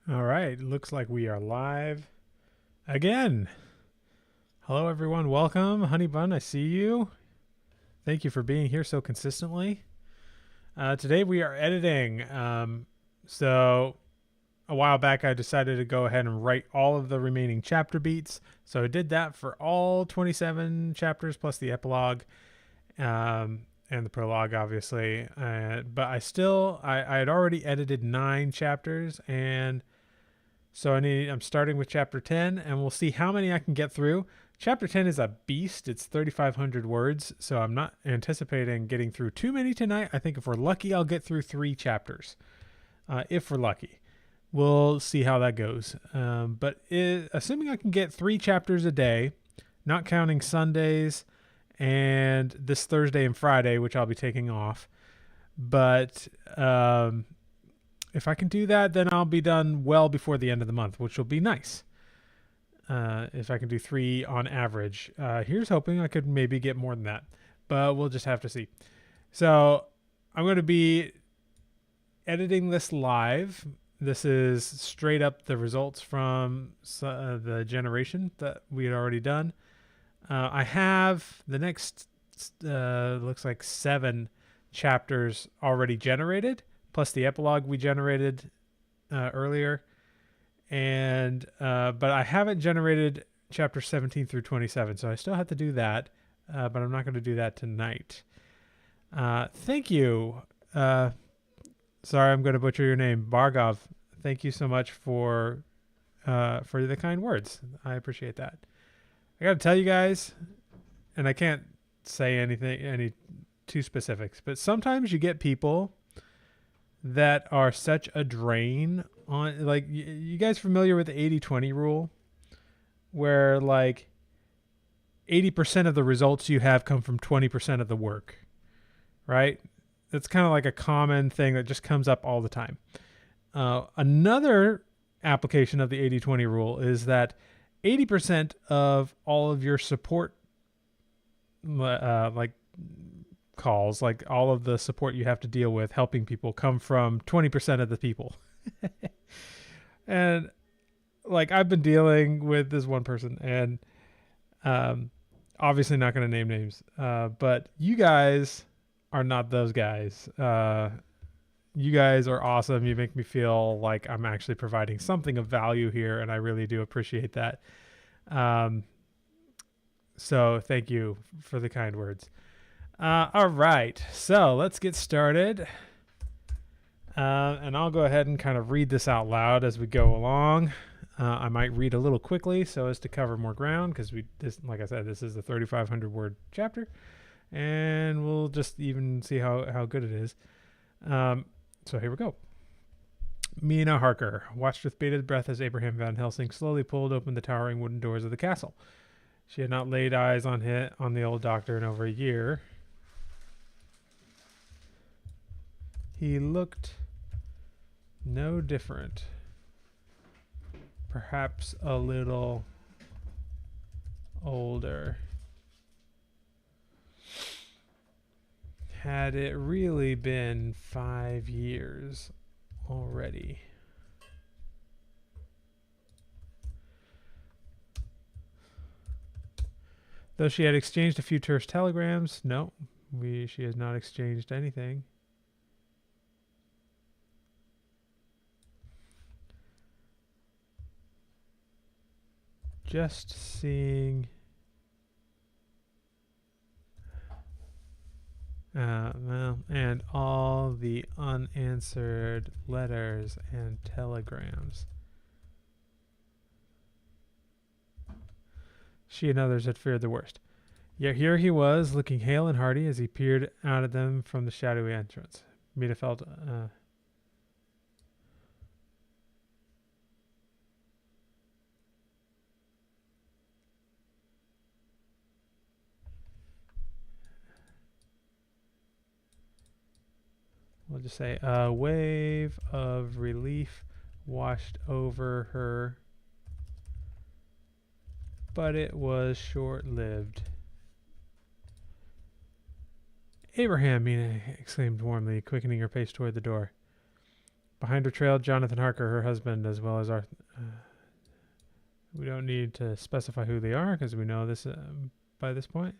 All right, looks like we are live again. Hello, everyone. Welcome, Honey Bun. I see you. Thank you for being here so consistently. Today we are editing. So a while back, I decided to go ahead and write all of the remaining chapter beats. So I did that for all 27 chapters plus the epilogue and the prologue, obviously. But I had already edited 9 chapters, and so I'm starting with chapter 10, and we'll see how many I can get through. Chapter 10 is a beast. It's 3,500 words, so I'm not anticipating getting through too many tonight. I think if we're lucky, I'll get through 3 chapters. If we're lucky. We'll see how that goes. Assuming I can get 3 chapters a day, not counting Sundays and this Thursday and Friday, which I'll be taking off. But if I can do that, then I'll be done well before the end of the month, which will be nice. If I can do 3 on average. Here's hoping I could maybe get more than that, but we'll just have to see. So I'm going to be editing this live. This is straight up the results from the generation that we had already done. I have the next, looks like 7 chapters already generated, plus the epilogue we generated earlier. And but I haven't generated chapter 17 through 27, so I still have to do that. But I'm not going to do that tonight. Thank you. Sorry, I'm going to butcher your name, Bargov. Thank you so much for the kind words. I appreciate that. I got to tell you guys, and I can't say any too specifics, but sometimes you get people that are such a drain on, like, you guys familiar with the 80-20 rule, where like 80% of the results you have come from 20% of the work, right? That's kind of like a common thing that just comes up all the time. Another application of the 80-20 rule is that 80% of all of your support like calls, like all of the support you have to deal with helping people, come from 20% of the people. And like, I've been dealing with this one person, and obviously not going to name names, but you guys are not those guys. You guys are awesome. You make me feel like I'm actually providing something of value here, and I really do appreciate that. So thank you for the kind words. All right, so let's get started. And I'll go ahead and kind of read this out loud as we go along. I might read a little quickly so as to cover more ground, because like I said, this is a 3,500 word chapter, and we'll just even see how good it is. So here we go. Mina Harker watched with bated breath as Abraham Van Helsing slowly pulled open the towering wooden doors of the castle. She had not laid eyes on the old doctor in over a year. He looked no different. Perhaps a little older. Had it really been 5 years already? Though she had exchanged a few terse telegrams, no, she has not exchanged anything. Just seeing. And all the unanswered letters and telegrams. She and others had feared the worst. Yet here he was, looking hale and hearty as he peered out at them from the shadowy entrance. Mina felt we'll just say a wave of relief washed over her, but it was short-lived. Abraham, Mina exclaimed warmly, quickening her pace toward the door. Behind her trailed Jonathan Harker, her husband, as well as our... we don't need to specify who they are because we know this by this point.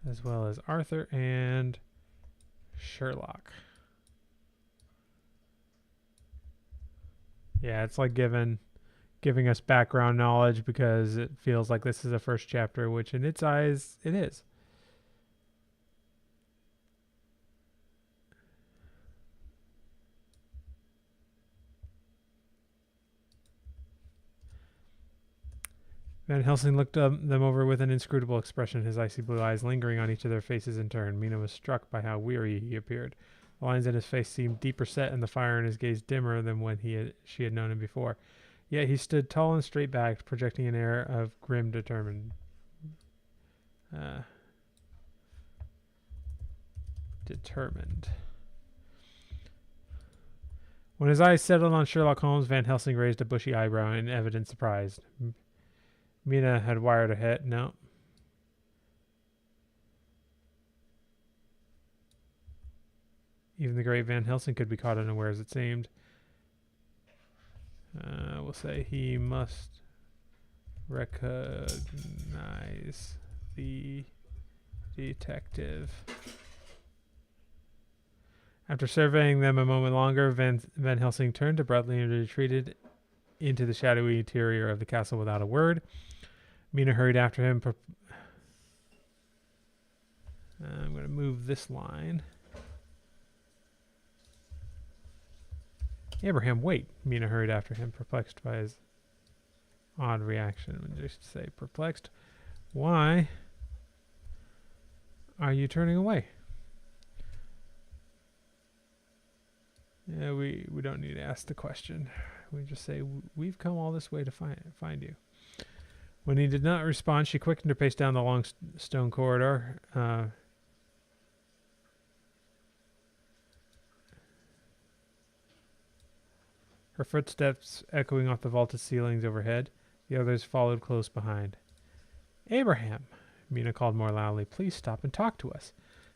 As well as Arthur and Sherlock. Yeah, it's like giving us background knowledge because it feels like this is the first chapter, which in its eyes, it is. Van Helsing looked them over with an inscrutable expression, his icy blue eyes lingering on each of their faces in turn. Mina was struck by how weary he appeared. The lines in his face seemed deeper set and the fire in his gaze dimmer than when she had known him before. Yet he stood tall and straight-backed, projecting an air of grim determined. When his eyes settled on Sherlock Holmes, Van Helsing raised a bushy eyebrow in evident surprise. Mina had wired ahead. No. Even the great Van Helsing could be caught unawares, it seemed. We'll say he must recognize the detective. After surveying them a moment longer, Van Helsing turned abruptly and retreated into the shadowy interior of the castle without a word. Mina hurried after him. I'm going to move this line. Abraham, wait. Mina hurried after him, perplexed by his odd reaction. Just say perplexed. Why are you turning away? Yeah, we don't need to ask the question. We just say, we've come all this way to find you. When he did not respond, she quickened her pace down the long stone corridor. Her footsteps echoing off the vaulted ceilings overhead. The others followed close behind. Abraham, Mina called more loudly, please stop and talk to us.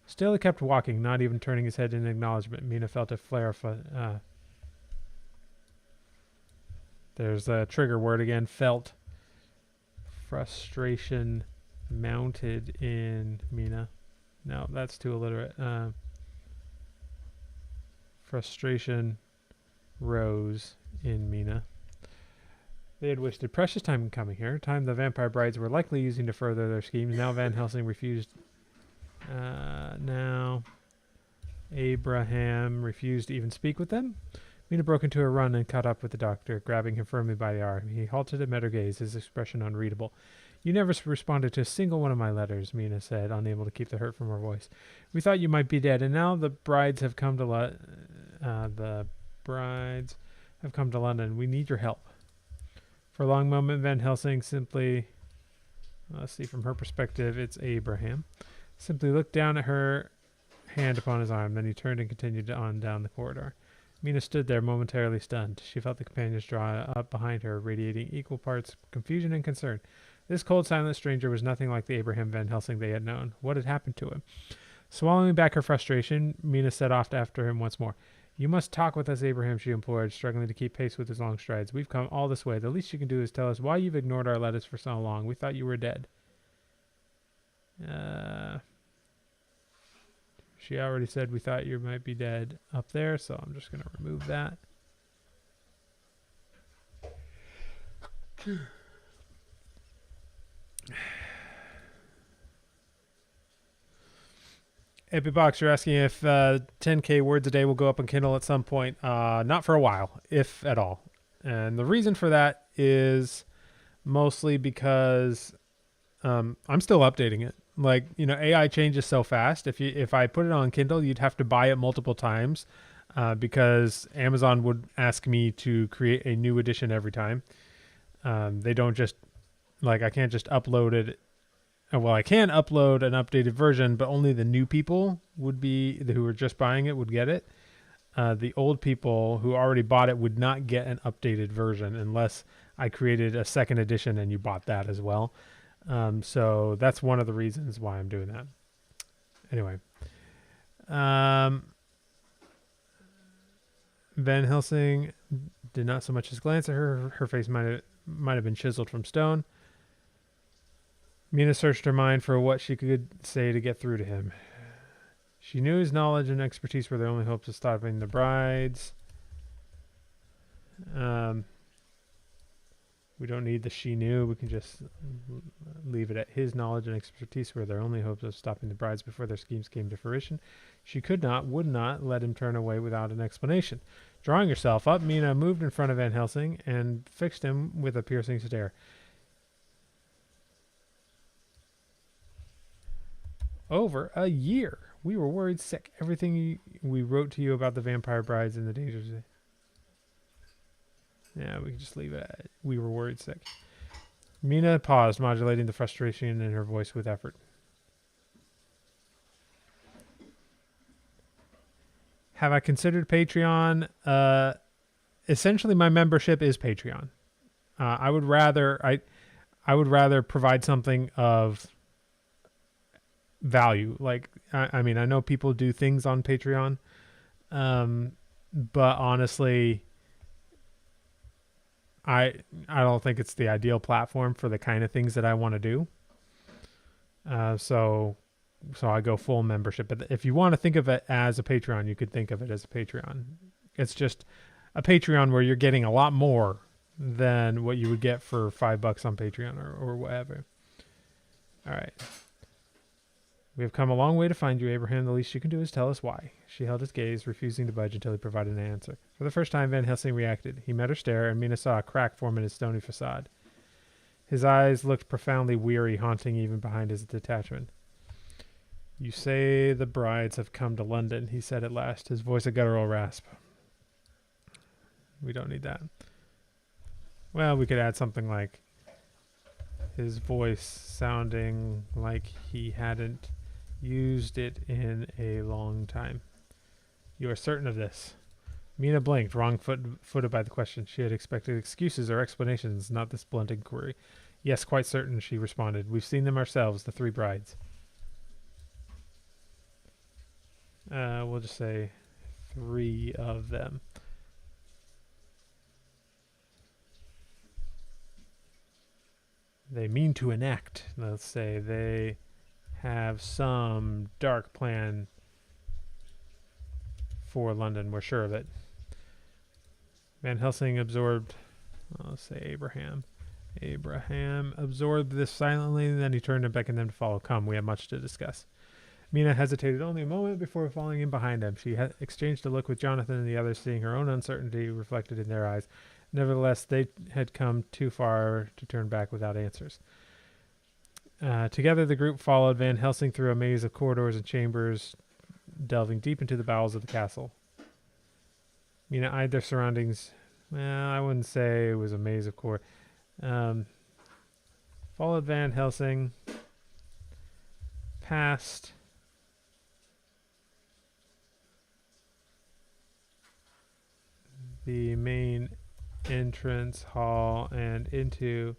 Still he kept walking, not even turning his head in acknowledgement. Mina felt a flare of... there's a trigger word again, felt. Frustration mounted in Mina. No, that's too illiterate. Frustration rose in Mina. They had wasted precious time in coming here, time the vampire brides were likely using to further their schemes. Now Van Helsing refused. Now Abraham refused to even speak with them. Mina broke into a run and caught up with the doctor, grabbing him firmly by the arm. He halted and met her gaze, his expression unreadable. You never responded to a single one of my letters, Mina said, unable to keep the hurt from her voice. We thought you might be dead, and now the brides have come to London. We need your help. For a long moment, Van Helsing simply, let's see, from her perspective, it's Abraham, simply looked down at her hand upon his arm. Then he turned and continued on down the corridor. Mina stood there momentarily stunned. She felt the companions draw up behind her, radiating equal parts confusion and concern. This cold, silent stranger was nothing like the Abraham Van Helsing they had known. What had happened to him? Swallowing back her frustration, Mina set off after him once more. You must talk with us, Abraham, she implored, struggling to keep pace with his long strides. We've come all this way. The least you can do is tell us why you've ignored our letters for so long. We thought you were dead. She already said we thought you might be dead up there, so I'm just going to remove that. Epibox, you're asking if 10K words a day will go up on Kindle at some point. Not for a while, if at all. And the reason for that is mostly because I'm still updating it. Like, you know, AI changes so fast. If I put it on Kindle, you'd have to buy it multiple times because Amazon would ask me to create a new edition every time. They don't just, like, I can't just upload it. Well, I can upload an updated version, but only the new people who are just buying it would get it. The old people who already bought it would not get an updated version unless I created a second edition and you bought that as well. So that's one of the reasons why I'm doing that. Anyway, Van Helsing did not so much as glance at her. Her face might have been chiseled from stone. Mina searched her mind for what she could say to get through to him. She knew his knowledge and expertise were the only hopes of stopping the brides. We don't need the she knew. We can just leave it at his knowledge and expertise were their only hopes of stopping the brides before their schemes came to fruition. She would not let him turn away without an explanation. Drawing herself up, Mina moved in front of Van Helsing and fixed him with a piercing stare. Over a year. We were worried sick. Everything we wrote to you about the vampire brides and the dangers. Yeah, we can just leave it at we were worried sick. Mina paused, modulating the frustration in her voice with effort. Have I considered Patreon? Essentially, my membership is Patreon. I would rather provide something of value. Like, I mean, I know people do things on Patreon, but honestly, I don't think it's the ideal platform for the kind of things that I want to do. So I go full membership. But if you want to think of it as a Patreon, you could think of it as a Patreon. It's just a Patreon where you're getting a lot more than what you would get for $5 on Patreon or whatever. All right. We have come a long way to find you, Abraham. The least you can do is tell us why. She held his gaze, refusing to budge until he provided an answer. For the first time, Van Helsing reacted. He met her stare, and Mina saw a crack form in his stony facade. His eyes looked profoundly weary, haunting even behind his detachment. You say the brides have come to London, he said at last, his voice a guttural rasp. We don't need that. Well, we could add something like his voice sounding like he hadn't used it in a long time. You are certain of this? Mina blinked, wrong-footed by the question. She had expected excuses or explanations, not this blunt inquiry. Yes, quite certain, she responded. We've seen them ourselves, the 3 brides. We'll just say 3 of them. They mean to enact. Let's say they have some dark plan for London. We're sure of it. Van Helsing absorbed, let's say Abraham. Abraham absorbed this silently, and then he turned and beckoned them to follow. Come, we have much to discuss. Mina hesitated only a moment before falling in behind him. She exchanged a look with Jonathan and the others, seeing her own uncertainty reflected in their eyes. Nevertheless, they had come too far to turn back without answers. Together, the group followed Van Helsing through a maze of corridors and chambers, delving deep into the bowels of the castle. Mina eyed their surroundings. Well, I wouldn't say it was a maze of corridors. Followed Van Helsing past the main entrance hall and into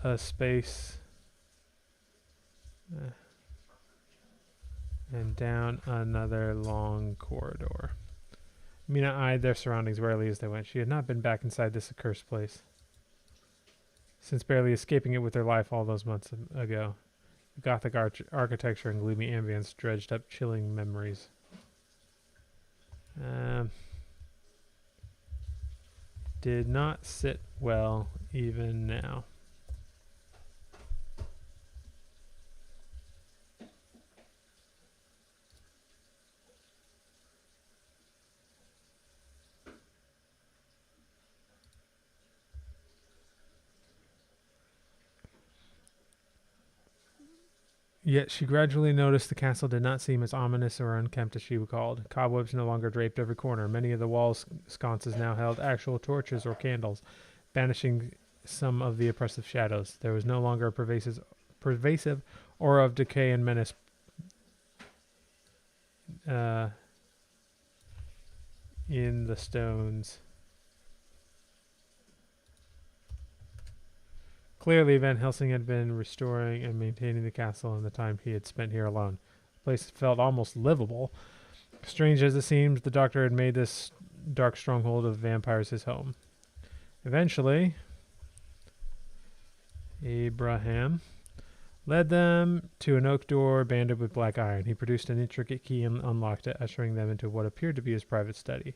a space and down another long corridor. Mina eyed their surroundings warily as they went. She had not been back inside this accursed place since barely escaping it with her life all those months ago. The Gothic architecture and gloomy ambience dredged up chilling memories. Did not sit well even now. Yet she gradually noticed the castle did not seem as ominous or unkempt as she recalled. Cobwebs no longer draped every corner. Many of the walls' sconces now held actual torches or candles, banishing some of the oppressive shadows. There was no longer a pervasive aura of decay and menace in the stones. Clearly, Van Helsing had been restoring and maintaining the castle in the time he had spent here alone. The place felt almost livable. Strange as it seemed, the doctor had made this dark stronghold of vampires his home. Eventually, Abraham led them to an oak door banded with black iron. He produced an intricate key and unlocked it, ushering them into what appeared to be his private study.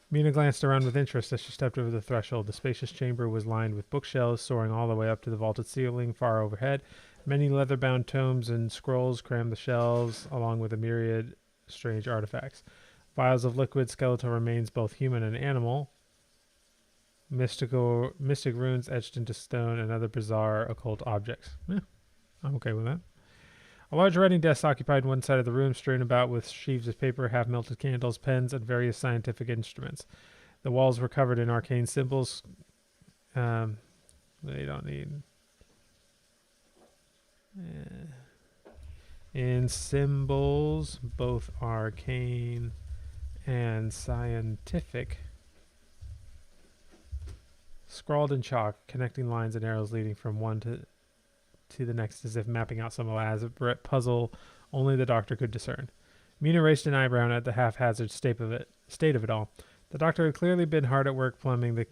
Mina glanced around with interest as she stepped over the threshold. The spacious chamber was lined with bookshelves soaring all the way up to the vaulted ceiling far overhead. Many leather-bound tomes and scrolls crammed the shelves, along with a myriad strange artifacts. Vials of liquid, skeletal remains, both human and animal, mystic runes etched into stone, and other bizarre occult objects. I'm okay with that. A large writing desk occupied one side of the room, strewn about with sheaves of paper, half-melted candles, pens, and various scientific instruments. The walls were covered in arcane symbols. They don't need... in symbols, both arcane and scientific, scrawled in chalk, connecting lines and arrows leading from one to the next, as if mapping out some elaborate puzzle only the doctor could discern. Mina raised an eyebrow at the haphazard state of it all. The doctor had clearly been hard at work plumbing the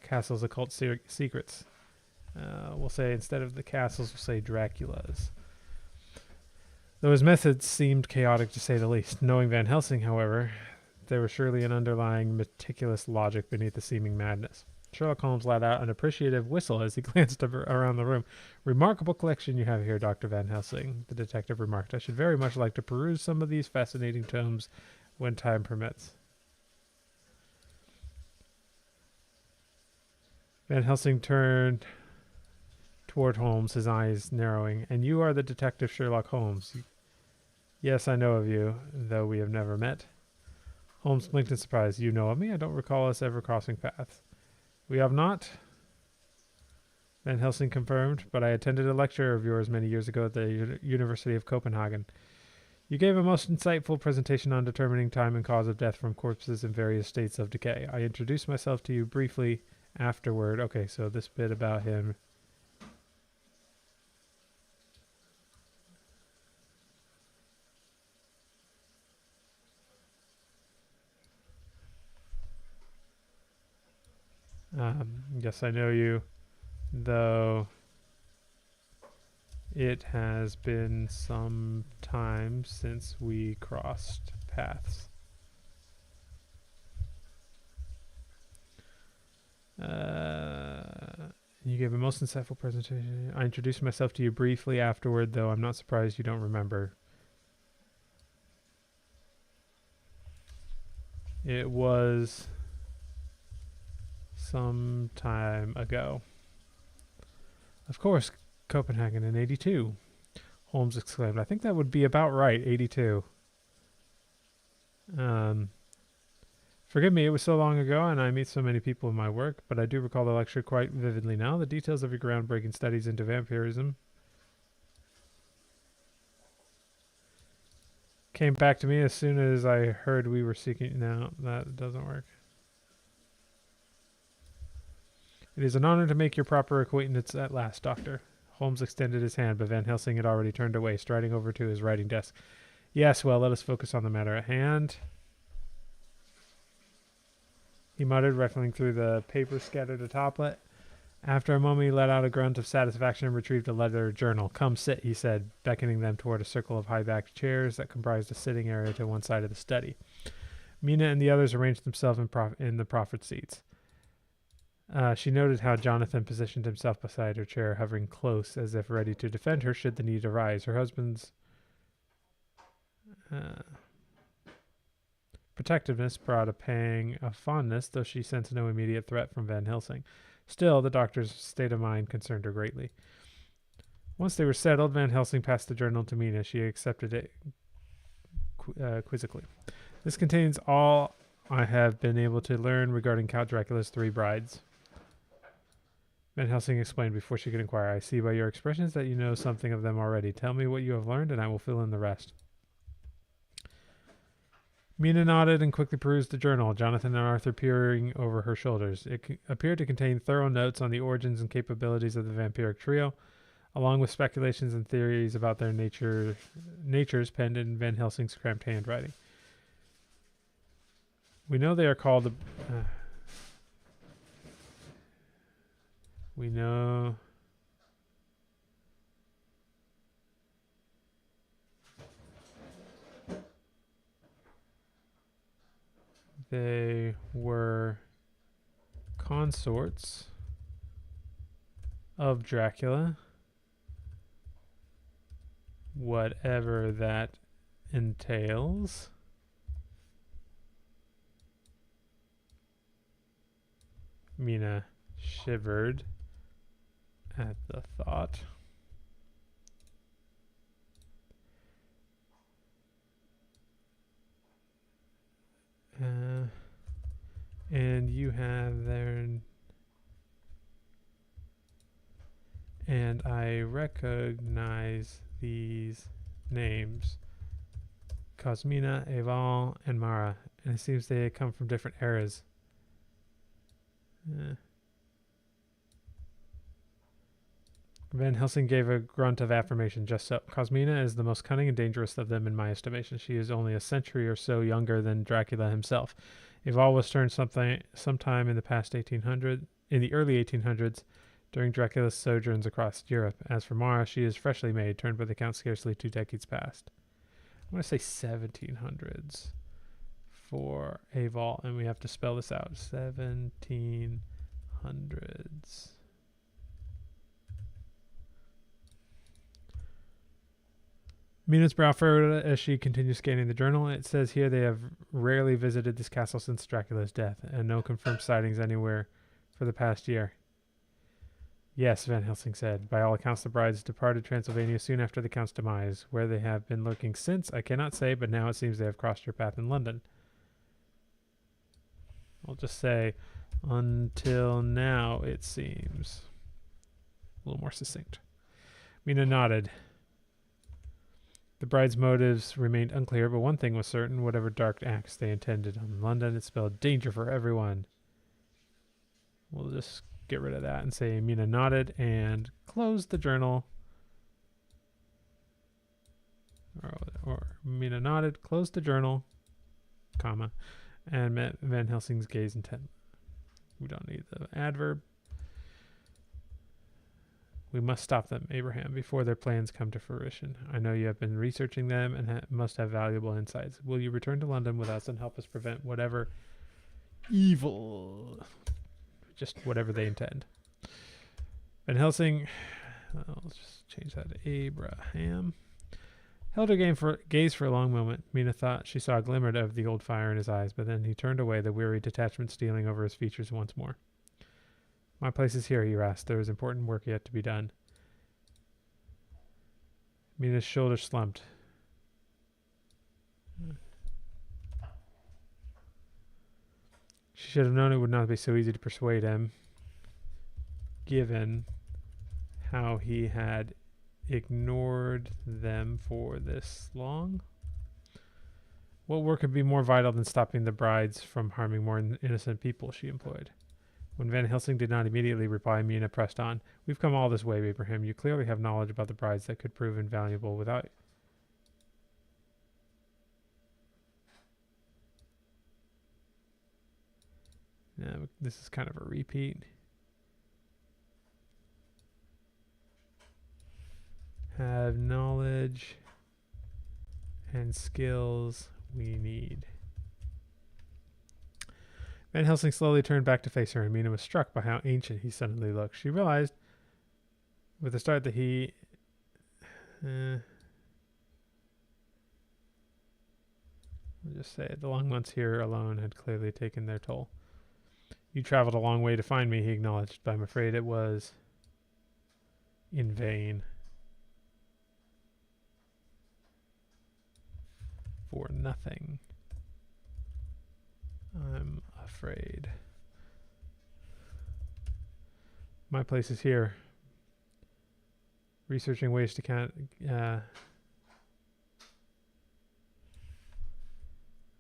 castle's occult secrets. We'll say, instead of the castles, we'll say Dracula's. Though his methods seemed chaotic to say the least. Knowing Van Helsing, however, there was surely an underlying meticulous logic beneath the seeming madness. Sherlock Holmes let out an appreciative whistle as he glanced around the room. "Remarkable collection you have here, Dr. Van Helsing," the detective remarked. "I should very much like to peruse some of these fascinating tomes when time permits." Van Helsing turned toward Holmes, his eyes narrowing. "And you are the detective Sherlock Holmes?" "Yes, I know of you, though we have never met." Holmes blinked in surprise. "You know of me? I don't recall us ever crossing paths." "We have not," Van Helsing confirmed, "but I attended a lecture of yours many years ago at the University of Copenhagen. You gave a most insightful presentation on determining time and cause of death from corpses in various states of decay. I introduced myself to you briefly afterward." Okay, so this bit about him. "Yes, I know you, though it has been some time since we crossed paths." You gave a most insightful presentation. I introduced myself to you briefly afterward, though I'm not surprised you don't remember. It was some time ago. "Of course, Copenhagen in 82. Holmes exclaimed. "I think that would be about right, 82. Forgive me, it was so long ago and I meet so many people in my work, but I do recall the lecture quite vividly now. The details of your groundbreaking studies into vampirism came back to me as soon as I heard we were seeking..." No, that doesn't work. "It is an honor to make your proper acquaintance at last, Doctor." Holmes extended his hand, but Van Helsing had already turned away, striding over to his writing desk. "Yes, well, let us focus on the matter at hand," he muttered, rifling through the paper scattered atop it. After a moment, he let out a grunt of satisfaction and retrieved a leather journal. "Come sit," he said, beckoning them toward a circle of high-backed chairs that comprised a sitting area to one side of the study. Mina and the others arranged themselves in the proffered seats. She noted how Jonathan positioned himself beside her chair, hovering close as if ready to defend her should the need arise. Her husband's protectiveness brought a pang of fondness, though she sensed no immediate threat from Van Helsing. Still, the doctor's state of mind concerned her greatly. Once they were settled, Van Helsing passed the journal to Mina. She accepted it quizzically. "This contains all I have been able to learn regarding Count Dracula's 3 brides," Van Helsing explained before she could inquire. "I see by your expressions that you know something of them already. Tell me what you have learned, and I will fill in the rest." Mina nodded and quickly perused the journal, Jonathan and Arthur peering over her shoulders. It appeared to contain thorough notes on the origins and capabilities of the vampiric trio, along with speculations and theories about their natures penned in Van Helsing's cramped handwriting. We know they are called the... we know... they were consorts of Dracula, whatever that entails. Mina shivered at the thought. And you have there, and I recognize these names: Cosmina, Eval, and Mara, and it seems they come from different eras. Van Helsing gave a grunt of affirmation. Just so. Cosmina is the most cunning and dangerous of them in my estimation. She is only a century or so younger than Dracula himself. Eval was turned sometime in the early 1800s, during Dracula's sojourns across Europe. As for Mara, she is freshly made, turned by the count scarcely 2 decades past. I'm going to say 1700s for Eval, and we have to spell this out. 1700s. Mina's brow furrowed as she continued scanning the journal. It says here they have rarely visited this castle since Dracula's death, and no confirmed sightings anywhere for the past year. Yes, Van Helsing said. By all accounts, the brides departed Transylvania soon after the Count's demise. Where they have been lurking since, I cannot say, but now it seems they have crossed your path in London. I'll just say, until now, it seems. A little more succinct. Mina nodded. The bride's motives remained unclear, but one thing was certain: whatever dark acts they intended on London, it spelled danger for everyone. We'll just get rid of that and say Mina nodded and closed the journal. Or Mina nodded, closed the journal, comma, and met Van Helsing's gaze intently. We don't need the adverb. We must stop them, Abraham, before their plans come to fruition. I know you have been researching them and must have valuable insights. Will you return to London with us and help us prevent whatever evil, just whatever they intend? Van Helsing, I'll just change that to Abraham, held her gaze for a long moment. Mina thought she saw a glimmer of the old fire in his eyes, but then he turned away, the weary detachment stealing over his features once more. My place is here, he rasped. There is important work yet to be done. Mina's shoulders slumped. She should have known it would not be so easy to persuade him, given how he had ignored them for this long. What work could be more vital than stopping the brides from harming more innocent people, she employed. When Van Helsing did not immediately reply, Mina pressed on. We've come all this way, Abraham. You clearly have knowledge about the brides that could prove invaluable without... No, this is kind of a repeat. Have knowledge and skills we need. Van Helsing slowly turned back to face her, and Mina was struck by how ancient he suddenly looked. She realized with a start that he... I'll just say it. The long months here alone had clearly taken their toll. You traveled a long way to find me, he acknowledged, but I'm afraid it was in vain. For nothing. I'm afraid. My place is here. Researching ways to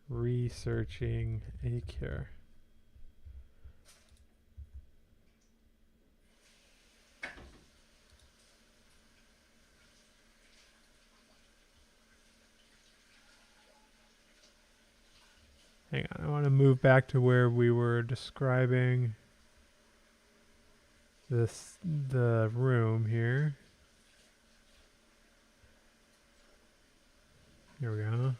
researching a cure. Hang on, I want to move back to where we were describing the room here. Here we go.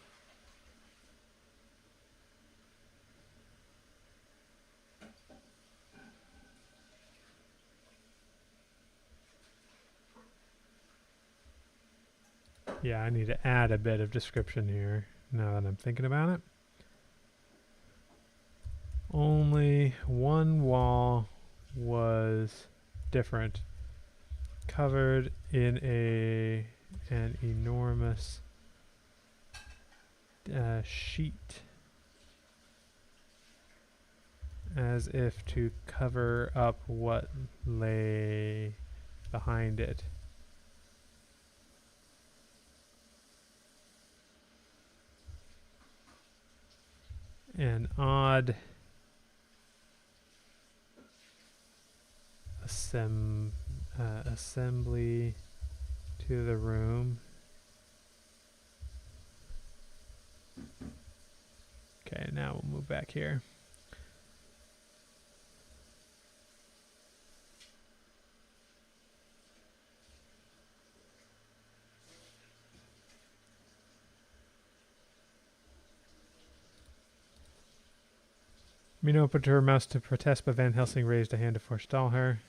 Yeah, I need to add a bit of description here now that I'm thinking about it. Only one wall was different, covered in an enormous sheet, as if to cover up what lay behind it. An odd assembly to the room. Okay, now we'll move back here. Mina opened her mouth to protest, but Van Helsing raised a hand to forestall her.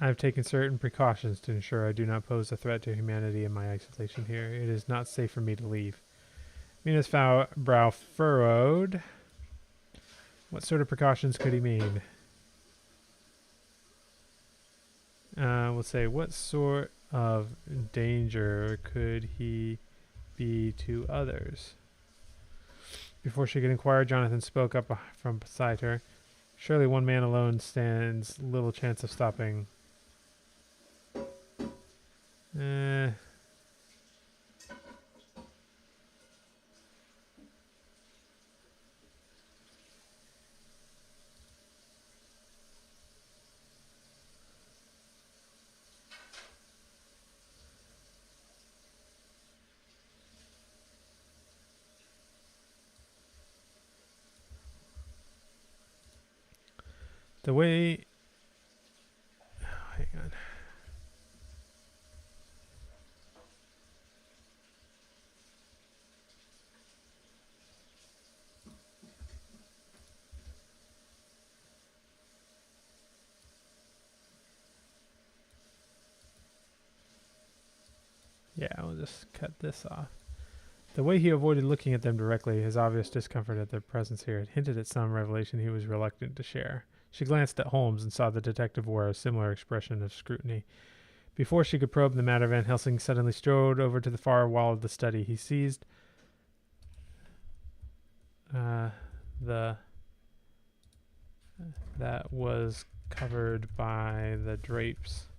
I have taken certain precautions to ensure I do not pose a threat to humanity in my isolation here. It is not safe for me to leave. Mina's brow furrowed. What sort of precautions could he mean? We'll say, what sort of danger could he be to others? Before she could inquire, Jonathan spoke up from beside her. Surely one man alone stands little chance of stopping. The way... Oh, hang on. Yeah, I'll just cut this off. The way he avoided looking at them directly, his obvious discomfort at their presence here, had hinted at some revelation he was reluctant to share. She glanced at Holmes and saw the detective wore a similar expression of scrutiny. Before she could probe the matter, Van Helsing suddenly strode over to the far wall of the study. He seized that was covered by the drapes.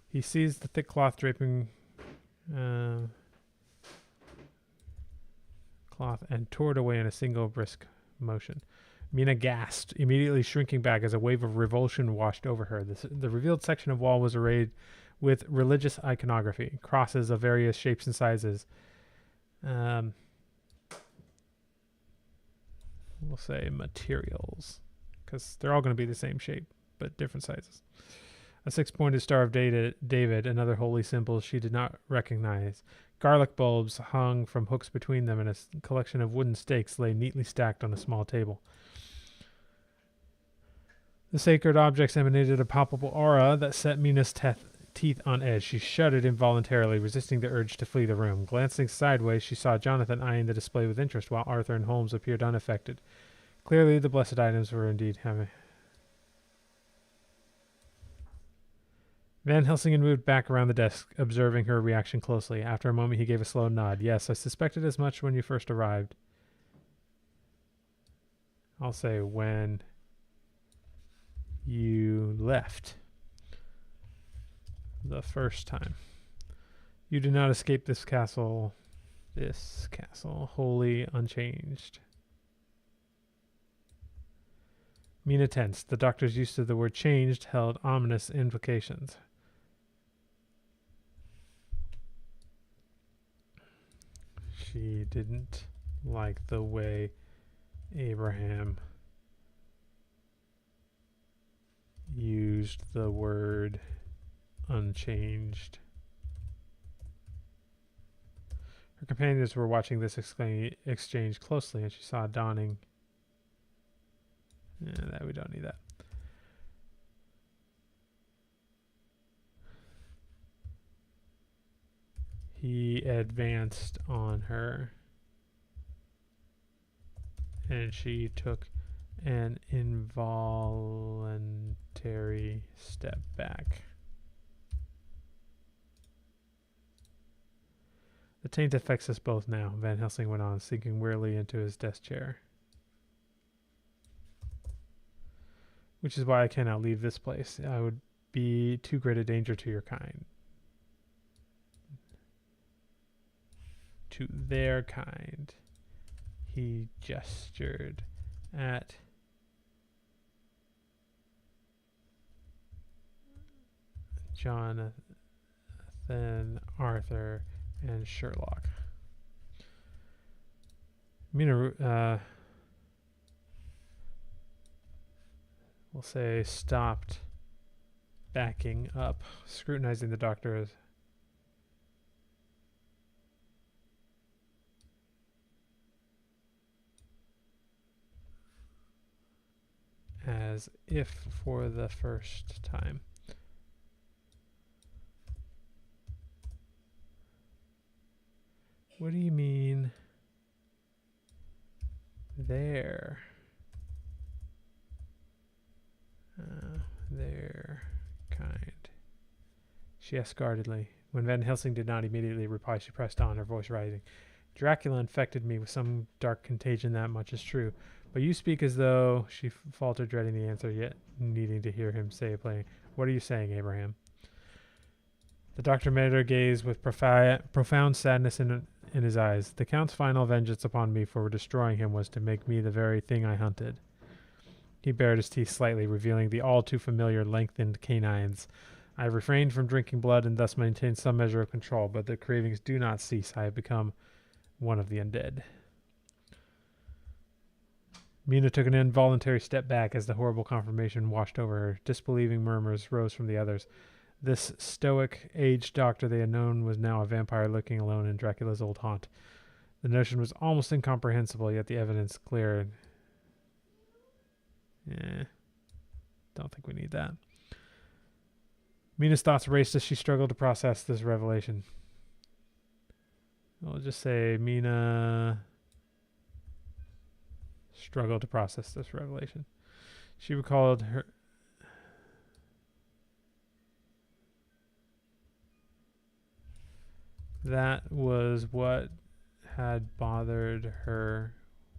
He seized the thick cloth draping cloth and tore it away in a single brisk motion. Mina gasped, immediately shrinking back as a wave of revulsion washed over her. The revealed section of wall was arrayed with religious iconography, crosses of various shapes and sizes. We'll say materials, because they're all going to be the same shape, but different sizes. A six-pointed Star of David, another holy symbol she did not recognize. Garlic bulbs hung from hooks between them, and a collection of wooden stakes lay neatly stacked on a small table. The sacred objects emanated a palpable aura that set Mina's teeth on edge. She shuddered involuntarily, resisting the urge to flee the room. Glancing sideways, she saw Jonathan eyeing the display with interest, while Arthur and Holmes appeared unaffected. Clearly, the blessed items were indeed having... Van Helsing moved back around the desk, observing her reaction closely. After a moment, he gave a slow nod. Yes, I suspected as much when you first arrived. I'll say when you left the first time. You did not escape this castle this castle wholly unchanged. Mina tensed. The doctor's use of the word changed held ominous implications. She didn't like the way Abraham used the word unchanged. Her companions were watching this exchange closely, and she saw a dawning. That we don't need that. He advanced on her, and she took an involuntary step back. The taint affects us both now, Van Helsing went on, sinking wearily into his desk chair. Which is why I cannot leave this place. I would be too great a danger to your kind. To their kind. He gestured at Jonathan, Arthur, and Sherlock. Mina, we'll say, stopped backing up, scrutinizing the doctor as if for the first time. What do you mean there? Their kind. She asked guardedly. When Van Helsing did not immediately reply, she pressed on, her voice rising. Dracula infected me with some dark contagion, that much is true. But you speak as though, she faltered, dreading the answer, yet needing to hear him say it plainly. What are you saying, Abraham? The doctor met her gaze with profound sadness in his eyes. The Count's final vengeance upon me for destroying him was to make me the very thing I hunted. He bared his teeth slightly, revealing the all too familiar lengthened canines. I have refrained from drinking blood and thus maintained some measure of control, but the cravings do not cease. I have become one of the undead. Mina took an involuntary step back as the horrible confirmation washed over her. Disbelieving murmurs rose from the others. This stoic, aged doctor they had known was now a vampire lurking alone in Dracula's old haunt. The notion was almost incomprehensible, yet the evidence clear. Don't think we need that. Mina's thoughts raced as she struggled to process this revelation. We'll just say Mina struggled to process this revelation. She recalled her... That was what had bothered her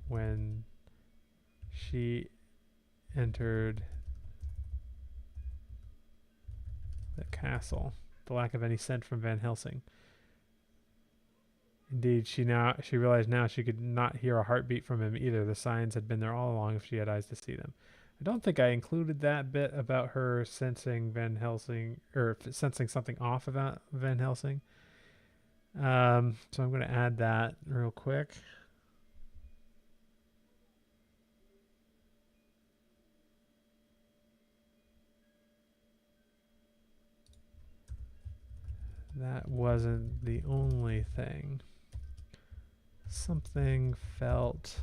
when she entered the castle. The lack of any scent from Van Helsing. Indeed, she realized now she could not hear a heartbeat from him either. The signs had been there all along if she had eyes to see them. I don't think I included that bit about her sensing Van Helsing, or sensing something off about Van Helsing. So I'm going to add that real quick. That wasn't the only thing. Something felt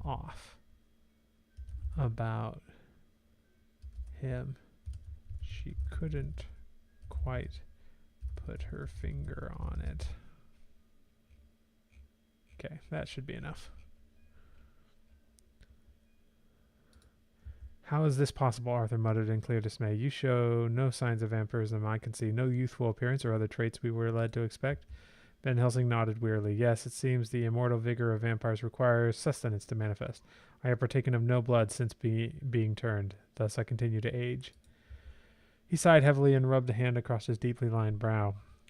off about him. She couldn't quite put her finger on it. Okay, that should be enough. How is this possible? Arthur muttered in clear dismay. You show no signs of vampirism I can see, no youthful appearance or other traits we were led to expect. Van Helsing nodded wearily. Yes, it seems the immortal vigor of vampires requires sustenance to manifest. I have partaken of no blood since being turned. Thus I continue to age. He sighed heavily and rubbed a hand across his deeply lined brow.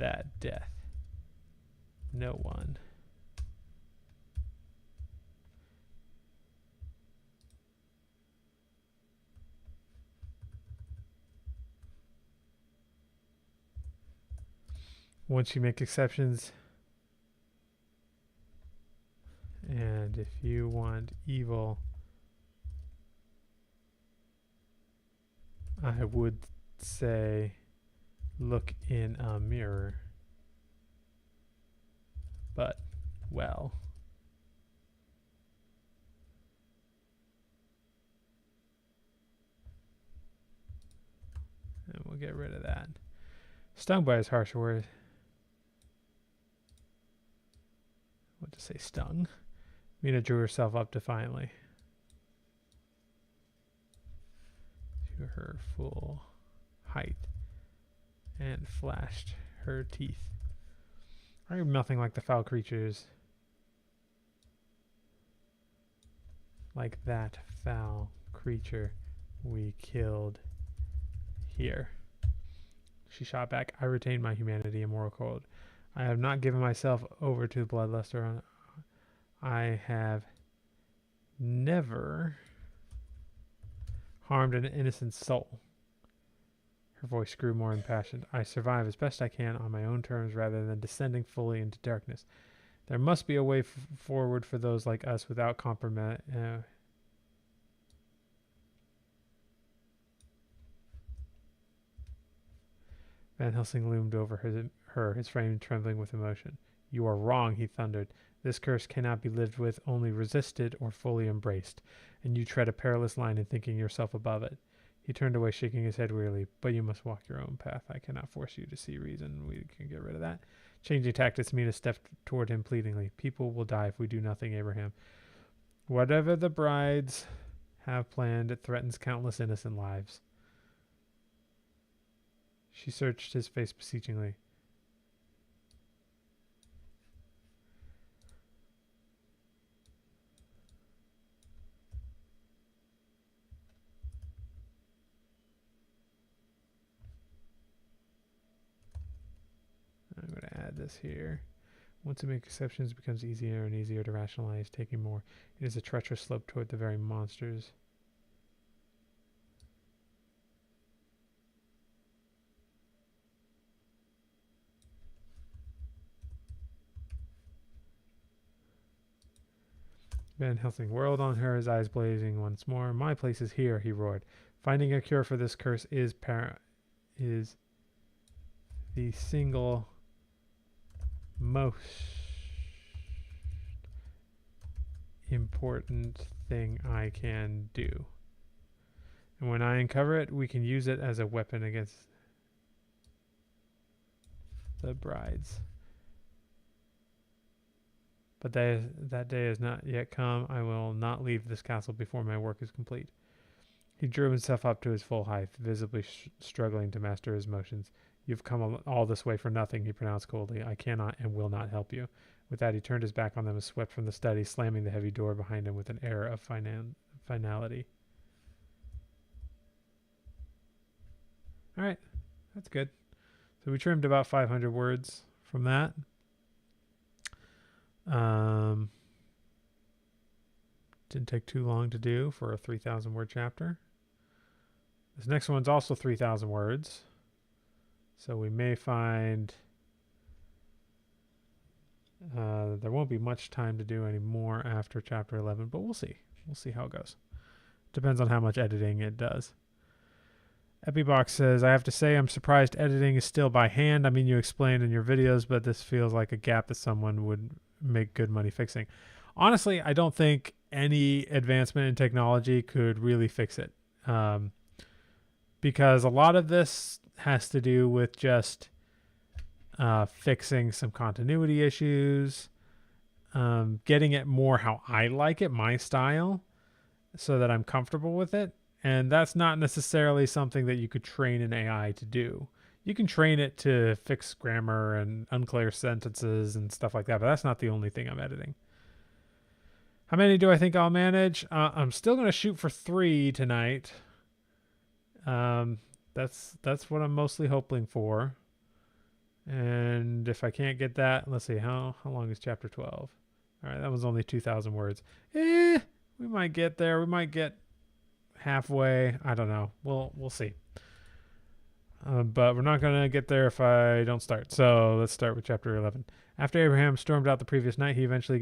that death. No one. Once you make exceptions, and if you want evil, I would say look in a mirror. But, well. And we'll get rid of that. Stung by his harsh words. What to say, stung? Mina drew herself up defiantly to her full height and flashed her teeth. Are you nothing like the foul creatures? Like that foul creature we killed here. She shot back. I retained my humanity and moral code. I have not given myself over to the bloodluster. I have never harmed an innocent soul. Her voice grew more impassioned. I survive as best I can on my own terms rather than descending fully into darkness. There must be a way forward for those like us without compromise. Van Helsing loomed over her, his frame trembling with emotion. You are wrong, he thundered. This curse cannot be lived with, only resisted or fully embraced, and you tread a perilous line in thinking yourself above it. He turned away, shaking his head wearily. But you must walk your own path. I cannot force you to see reason. We can get rid of that. Changing tactics, Mina stepped toward him pleadingly. People will die if we do nothing, Abraham. Whatever the brides have planned, it threatens countless innocent lives. She searched his face beseechingly. I'm going to add this here. Once you make exceptions, it becomes easier and easier to rationalize, taking more. It is a treacherous slope toward the very monsters. Van Helsing whirled on her, his eyes blazing once more. My place is here, he roared. Finding a cure for this curse is the single most important thing I can do. And when I uncover it, we can use it as a weapon against the brides. But that day has not yet come. I will not leave this castle before my work is complete. He drew himself up to his full height, visibly struggling to master his motions. You've come all this way for nothing, he pronounced coldly. I cannot and will not help you. With that, he turned his back on them and swept from the study, slamming the heavy door behind him with an air of finality. All right, that's good. So we trimmed about 500 words from that. Didn't take too long to do for a 3,000 word chapter. This next one's also 3,000 words. So we may find there won't be much time to do any more after chapter 11, but we'll see. We'll see how it goes. Depends on how much editing it does. Epibox says, I have to say I'm surprised editing is still by hand. I mean, you explained in your videos, but this feels like a gap that someone would make good money fixing. Honestly, I don't think any advancement in technology could really fix it. Because a lot of this has to do with just fixing some continuity issues, getting it more how I like it, my style, so that I'm comfortable with it. And that's not necessarily something that you could train an AI to do. You can train it to fix grammar and unclear sentences and stuff like that, but that's not the only thing I'm editing. How many do I think I'll manage? I'm still going to shoot for 3 tonight. That's what I'm mostly hoping for. And if I can't get that, let's see, how long is chapter 12? All right, that was only 2,000 words. We might get there. We might get halfway. I don't know. We'll see. But we're not going to get there if I don't start. So let's start with chapter 11. After Abraham stormed out the previous night, he eventually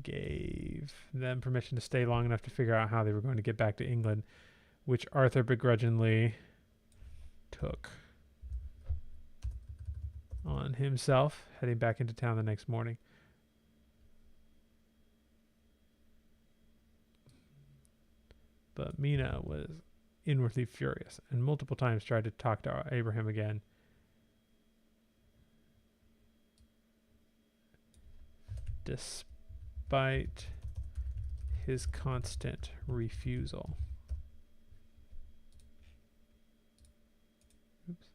gave them permission to stay long enough to figure out how they were going to get back to England, which Arthur begrudgingly took on himself, heading back into town the next morning. But Mina was inwardly furious and multiple times tried to talk to Abraham again. Despite his constant refusal. Oops.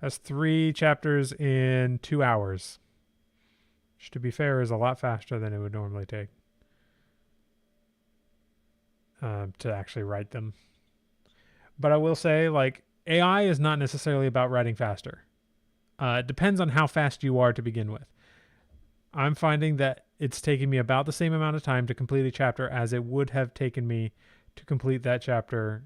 That's 3 chapters in 2 hours. Which, to be fair, is a lot faster than it would normally take to actually write them. But I will say, like, AI is not necessarily about writing faster. It depends on how fast you are to begin with. I'm finding that it's taking me about the same amount of time to complete a chapter as it would have taken me to complete that chapter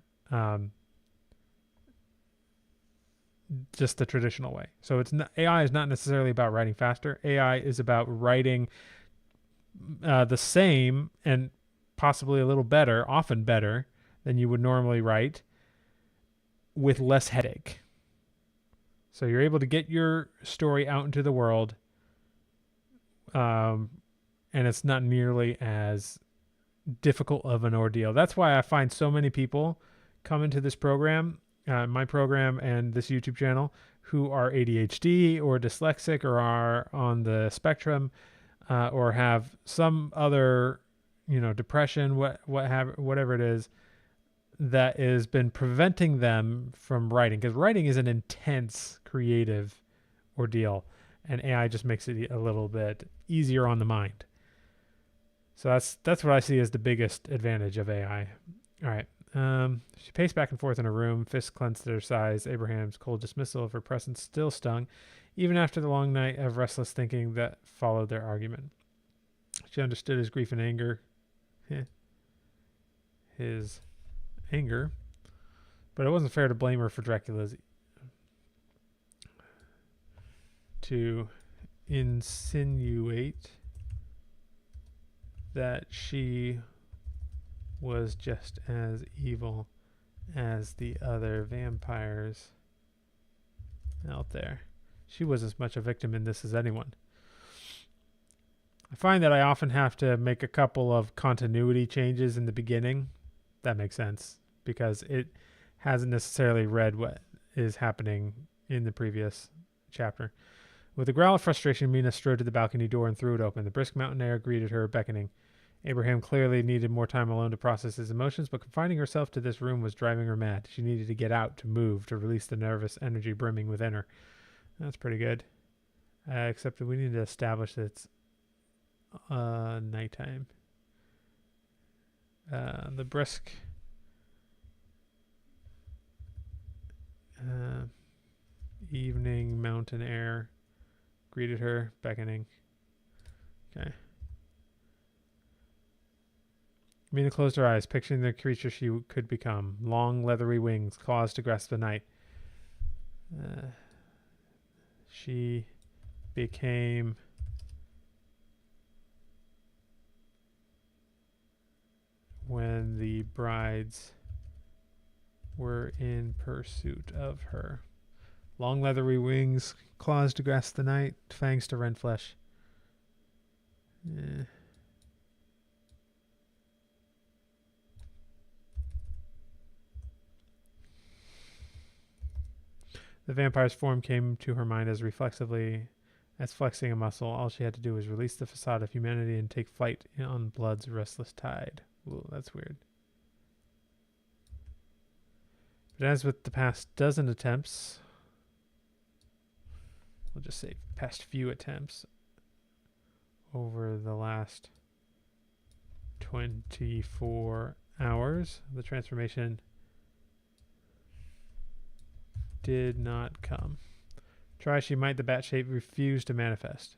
just the traditional way. So it's not, AI is not necessarily about writing faster. AI is about writing the same and possibly a little better, often better than you would normally write, with less headache. So you're able to get your story out into the world, and it's not nearly as difficult of an ordeal. That's why I find so many people come into this program, my program and this YouTube channel, who are ADHD or dyslexic or are on the spectrum, or have some other, depression, whatever it is, that has been preventing them from writing, because writing is an intense creative ordeal, and AI just makes it a little bit easier on the mind. So that's what I see as the biggest advantage of AI. All right. She paced back and forth in her room, fists clenched at her sides. Abraham's cold dismissal of her presence still stung, even after the long night of restless thinking that followed their argument. She understood his grief and anger. His anger. But it wasn't fair to blame her for Dracula's to insinuate that she was just as evil as the other vampires out there. She was as much a victim in this as anyone. I find that I often have to make a couple of continuity changes in the beginning. That makes sense, because it hasn't necessarily read what is happening in the previous chapter. With a growl of frustration, Mina strode to the balcony door and threw it open. The brisk mountain air greeted her, beckoning. Abraham clearly needed more time alone to process his emotions, but confining herself to this room was driving her mad. She needed to get out, to move, to release the nervous energy brimming within her. That's pretty good. Except that we need to establish that it's nighttime. The brisk evening mountain air greeted her, beckoning. Okay. Mina closed her eyes, picturing the creature she could become. Long, leathery wings, claws to grasp the night. She became when the brides were in pursuit of her. Long, leathery wings, claws to grasp the night, fangs to rend flesh. The vampire's form came to her mind as reflexively as flexing a muscle. All she had to do was release the facade of humanity and take flight on blood's restless tide. Ooh, that's weird. But as with the past dozen attempts, we'll just say past few attempts over the last 24 hours. The transformation did not come. Try as she might, the bat shape refused to manifest.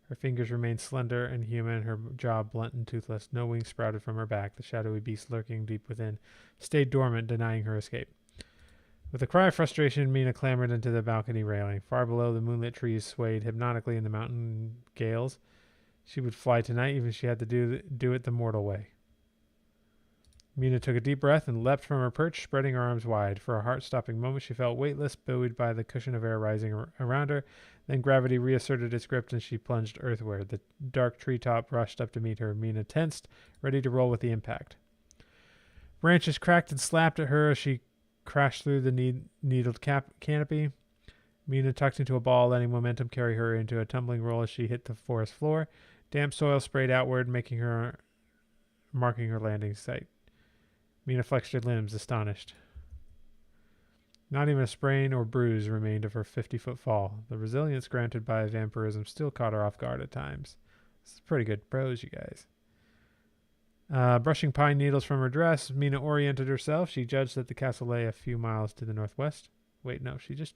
Her fingers remained slender and human, her jaw blunt and toothless. No wings sprouted from her back. The shadowy beast lurking deep within stayed dormant, denying her escape. With a cry of frustration, Mina clambered into the balcony railing. Far below, the moonlit trees swayed hypnotically in the mountain gales. She would fly tonight, even if she had to do it the mortal way. Mina took a deep breath and leapt from her perch, spreading her arms wide. For a heart-stopping moment, she felt weightless, buoyed by the cushion of air rising around her. Then gravity reasserted its grip, and she plunged earthward. The dark treetop rushed up to meet her. Mina tensed, ready to roll with the impact. Branches cracked and slapped at her as she crashed through the needled canopy. Mina tucked into a ball, letting momentum carry her into a tumbling roll as she hit the forest floor. Damp soil sprayed outward, marking her landing site. Mina flexed her limbs, astonished. Not even a sprain or bruise remained of her 50-foot fall. The resilience granted by vampirism still caught her off guard at times. This is pretty good prose, you guys. Brushing pine needles from her dress, Mina oriented herself. She judged that the castle lay a few miles to the northwest. Wait, no, she just...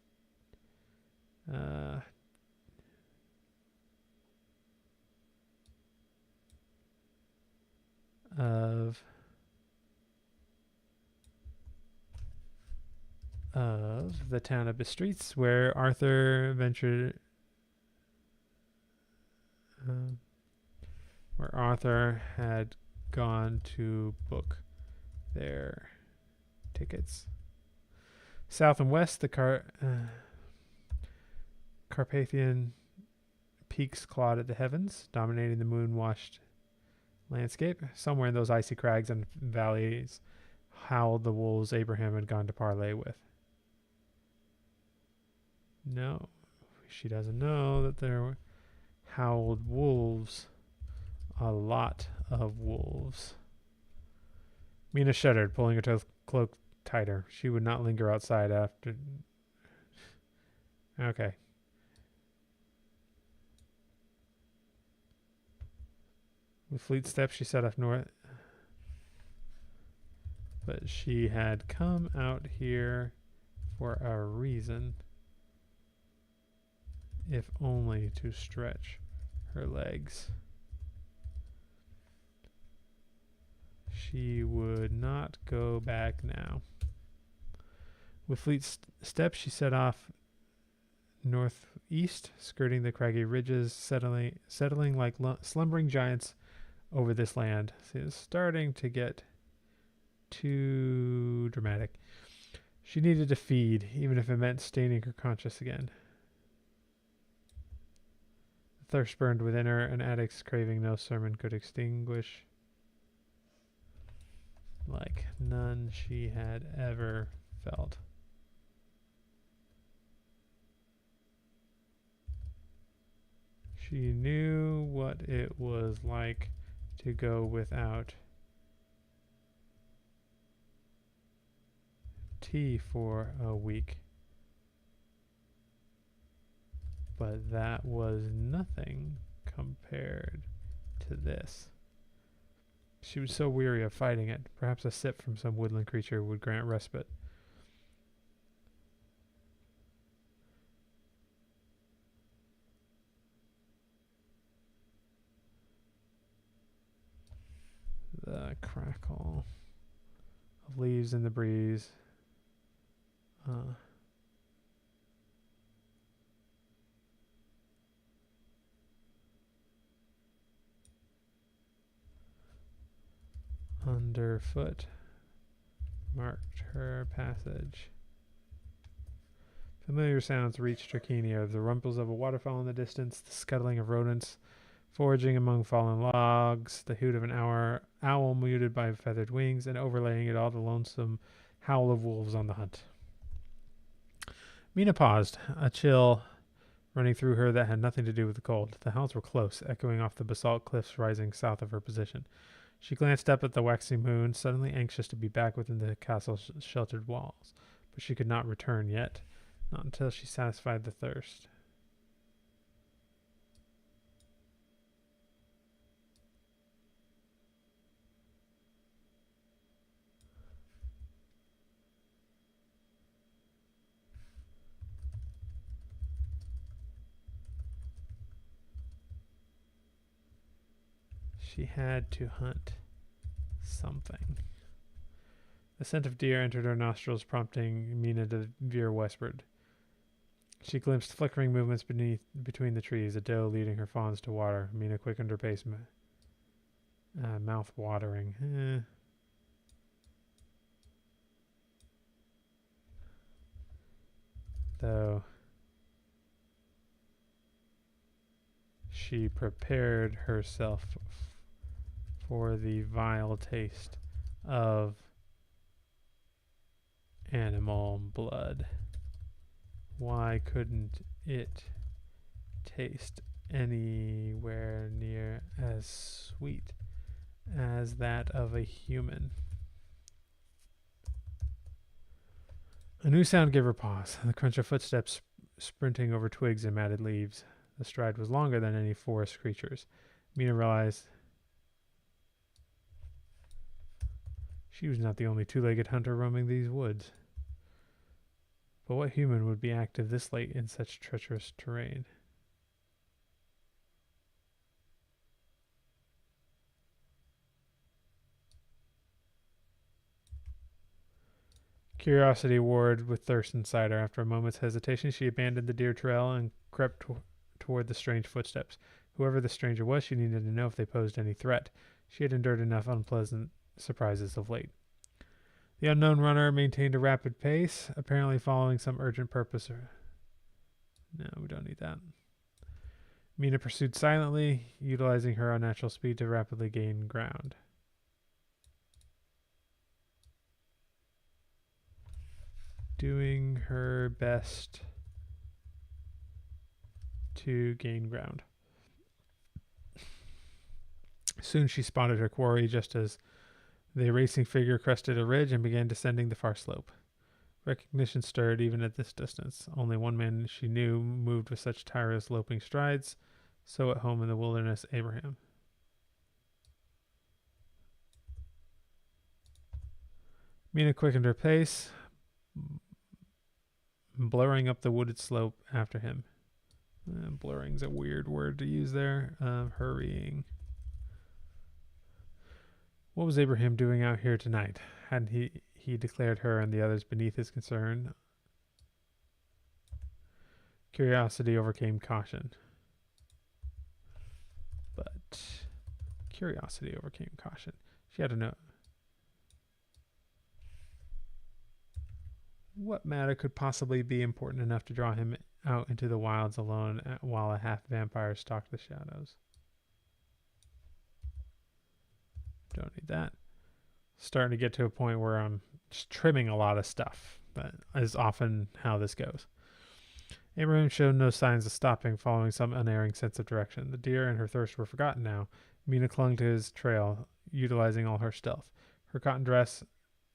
of the town of Bistreets, where Arthur ventured... where Arthur had gone to book their tickets. South and west, the Carpathian peaks clawed at the heavens, dominating the moon-washed landscape. Somewhere in those icy crags and valleys howled the wolves Abraham had gone to parley with. No, she doesn't know that there howled wolves. A lot of wolves. Mina shuddered, pulling her cloak tighter. She would not linger outside after... Okay. With fleet steps, she set off north. But she had come out here for a reason. If only to stretch her legs. She would not go back now. With fleet steps, she set off northeast, skirting the craggy ridges, settling like slumbering giants over this land. See, it's starting to get too dramatic. She needed to feed, even if it meant staining her conscience again. The thirst burned within her, an addict's craving no sermon could extinguish. Like none she had ever felt. She knew what it was like to go without tea for a week. But that was nothing compared to this. She was so weary of fighting it. Perhaps a sip from some woodland creature would grant respite. The crackle of leaves in the breeze. Underfoot marked her passage. Familiar sounds reached Tarquinio, the rumbles of a waterfall in the distance, the scuttling of rodents foraging among fallen logs, the hoot of an owl muted by feathered wings, and overlaying it all the lonesome howl of wolves on the hunt. Mina paused, a chill running through her that had nothing to do with the cold. The howls were close, echoing off the basalt cliffs rising south of her position. She glanced up at the waxing moon, suddenly anxious to be back within the castle's sheltered walls. But she could not return yet, not until she satisfied the thirst. She had to hunt something. The scent of deer entered her nostrils, prompting Mina to veer westward. She glimpsed flickering movements between the trees, a doe leading her fawns to water. Mina quickened her pace, mouth watering. Though she prepared herself for the vile taste of animal blood. Why couldn't it taste anywhere near as sweet as that of a human? A new sound gave her pause, the crunch of footsteps sprinting over twigs and matted leaves. The stride was longer than any forest creature's. Mina realized she was not the only two-legged hunter roaming these woods. But what human would be active this late in such treacherous terrain? Curiosity warred with thirst inside her. After a moment's hesitation, she abandoned the deer trail and crept toward the strange footsteps. Whoever the stranger was, she needed to know if they posed any threat. She had endured enough unpleasant surprises of late. The unknown runner maintained a rapid pace, apparently following some urgent purpose. No, we don't need that. Mina pursued silently, utilizing her unnatural speed to rapidly gain ground. Doing her best to gain ground. Soon she spotted her quarry just as the racing figure crested a ridge and began descending the far slope. Recognition stirred even at this distance. Only one man she knew moved with such tireless loping strides, so at home in the wilderness, Abraham. Mina quickened her pace, blurring up the wooded slope after him. Blurring's a weird word to use there. Hurrying. What was Abraham doing out here tonight? Hadn't he declared her and the others beneath his concern? Curiosity overcame caution. But curiosity overcame caution. She had to know. What matter could possibly be important enough to draw him out into the wilds alone while a half-vampire stalked the shadows? Don't need that. Starting to get to a point where I'm just trimming a lot of stuff, but is often how this goes. Abraham showed no signs of stopping, following some unerring sense of direction. The deer and her thirst were forgotten now. Mina clung to his trail, utilizing all her stealth. Her cotton dress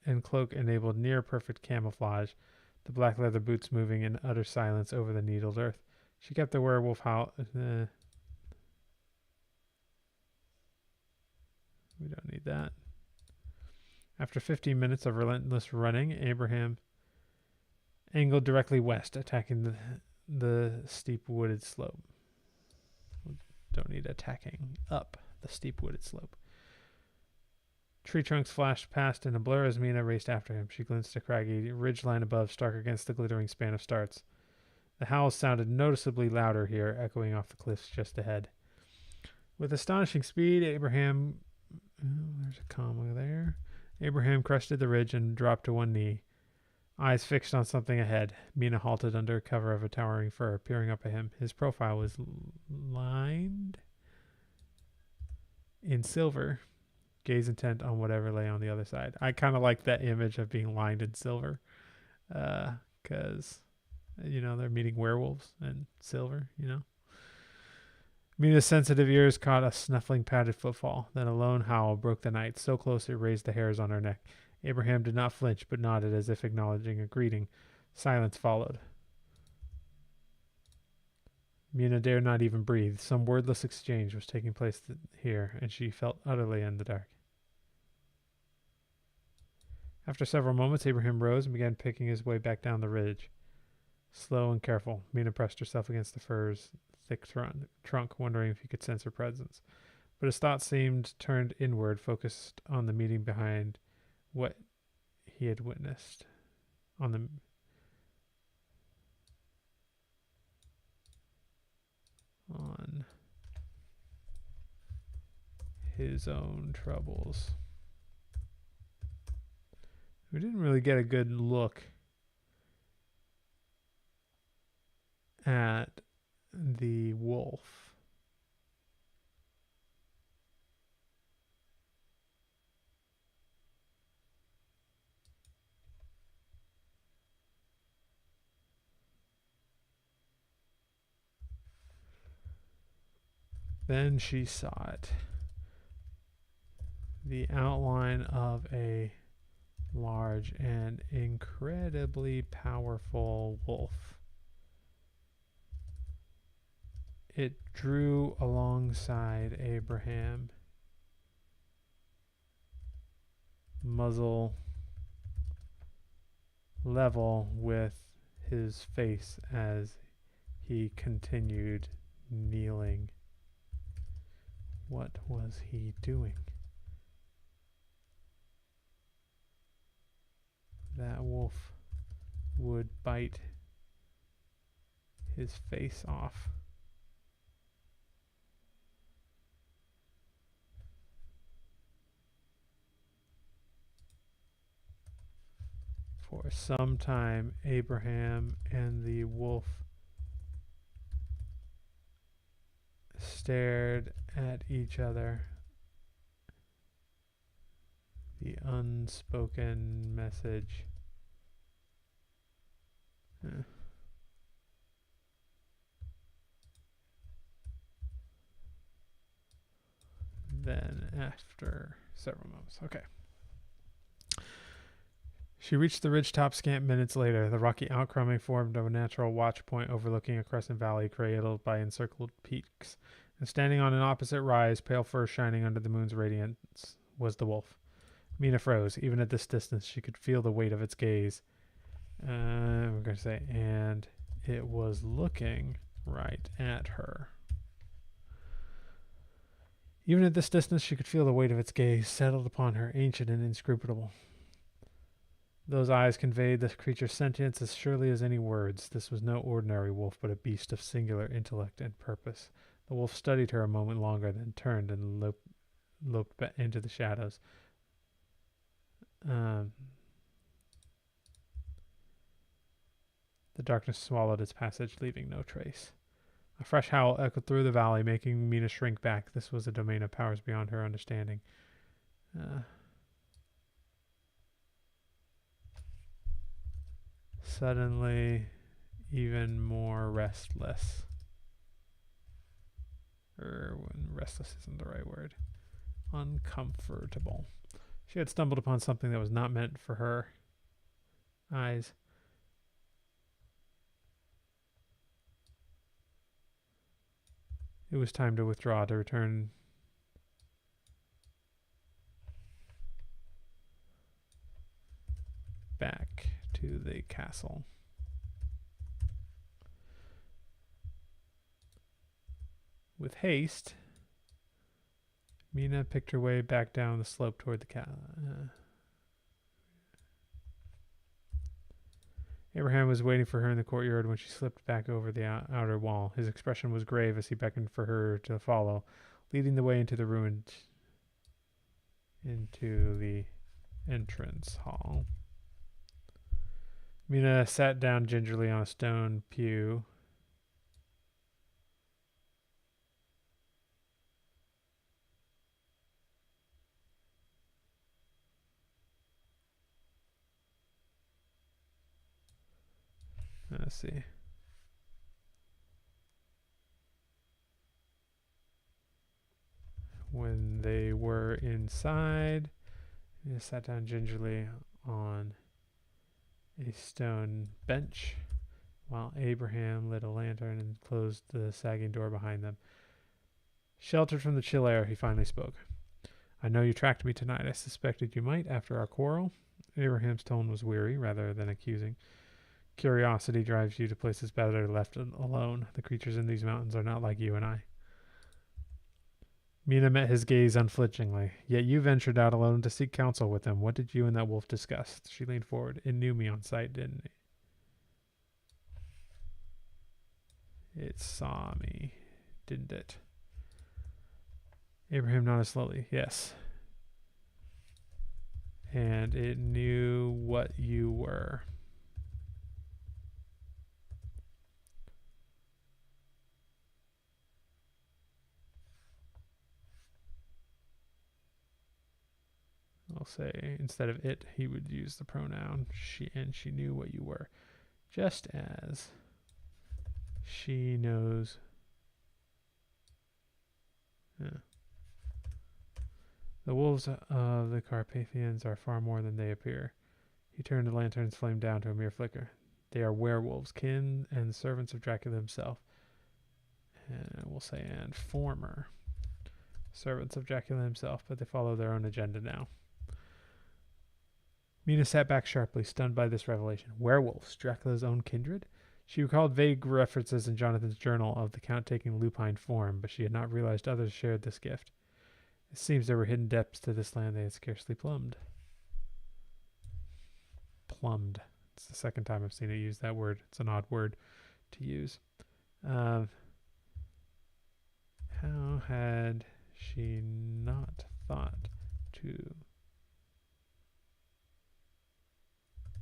and cloak enabled near-perfect camouflage, the black leather boots moving in utter silence over the needled earth. She kept the werewolf howl. We don't need that. After 15 minutes of relentless running, Abraham angled directly west, attacking the steep wooded slope. We don't need attacking up the steep wooded slope. Tree trunks flashed past in a blur as Mina raced after him. She glimpsed a craggy ridgeline above, stark against the glittering span of stars. The howls sounded noticeably louder here, echoing off the cliffs just ahead. With astonishing speed, there's a comma there. Abraham crested the ridge and dropped to one knee, eyes fixed on something ahead. Mina halted under cover of a towering fir, peering up at him. His profile was lined in silver. Gaze intent on whatever lay on the other side. I kind of like that image of being lined in silver, because they're meeting werewolves and silver. Mina's sensitive ears caught a snuffling, padded footfall. Then a lone howl broke the night, so close it raised the hairs on her neck. Abraham did not flinch, but nodded as if acknowledging a greeting. Silence followed. Mina dared not even breathe. Some wordless exchange was taking place here, and she felt utterly in the dark. After several moments, Abraham rose and began picking his way back down the ridge. Slow and careful, Mina pressed herself against the fir's thick trunk, wondering if he could sense her presence. but his thoughts seemed turned inward, focused on the meeting behind what he had witnessed. On his own troubles. We didn't really get a good look at the wolf. Then she saw it. The outline of a large and incredibly powerful wolf. It drew alongside Abraham, muzzle level with his face as he continued kneeling. What was he doing? That wolf would bite his face off. For some time, Abraham and the wolf stared at each other. The unspoken message. Then, after several moments. Okay. She reached the ridgetop scant minutes later. The rocky outcropping formed a natural watch point overlooking a crescent valley cradled by encircled peaks. And standing on an opposite rise, pale fur shining under the moon's radiance, was the wolf. Mina froze. Even at this distance, she could feel the weight of its gaze. We're going to say, and it was looking right at her. Even at this distance, she could feel the weight of its gaze settled upon her, ancient and inscrutable. Those eyes conveyed the creature's sentience as surely as any words. This was no ordinary wolf, but a beast of singular intellect and purpose. The wolf studied her a moment longer, then turned and loped back into the shadows. The darkness swallowed its passage, leaving no trace. A fresh howl echoed through the valley, making Mina shrink back. This was a domain of powers beyond her understanding. Suddenly, even more restless. Restless isn't the right word. Uncomfortable. She had stumbled upon something that was not meant for her eyes. It was time to withdraw, to return back to the castle. With haste, Mina picked her way back down the slope toward the castle. Abraham was waiting for her in the courtyard when she slipped back over the outer wall. His expression was grave as he beckoned for her to follow, leading the way into the ruined, into the entrance hall. Mina sat down gingerly on a stone pew. Let's see. When they were inside, Mina sat down gingerly on a stone bench while Abraham lit a lantern and closed the sagging door behind them. Sheltered from the chill air, he finally spoke. I know you tracked me tonight. I suspected you might after our quarrel. Abraham's tone was weary rather than accusing. Curiosity drives you to places better left alone. The creatures in these mountains are not like you and I. Mina met his gaze unflinchingly. Yet you ventured out alone to seek counsel with him. What did you and that wolf discuss? She leaned forward. It knew me on sight, didn't it? It saw me, didn't it? Abraham nodded slowly. Yes. And it knew what you were. I'll say instead of it, he would use the pronoun she, and she knew what you were. Just as she knows. Yeah. The wolves of the Carpathians are far more than they appear. He turned the lantern's flame down to a mere flicker. They are werewolves, kin and servants of Dracula himself. And we'll say, and former servants of Dracula himself, but they follow their own agenda now. Mina sat back sharply, stunned by this revelation. Werewolves, Dracula's own kindred? She recalled vague references in Jonathan's journal of the Count taking lupine form, but she had not realized others shared this gift. It seems there were hidden depths to this land they had scarcely plumbed. Plumbed. It's the second time I've seen it use that word. It's an odd word to use. How had she not thought to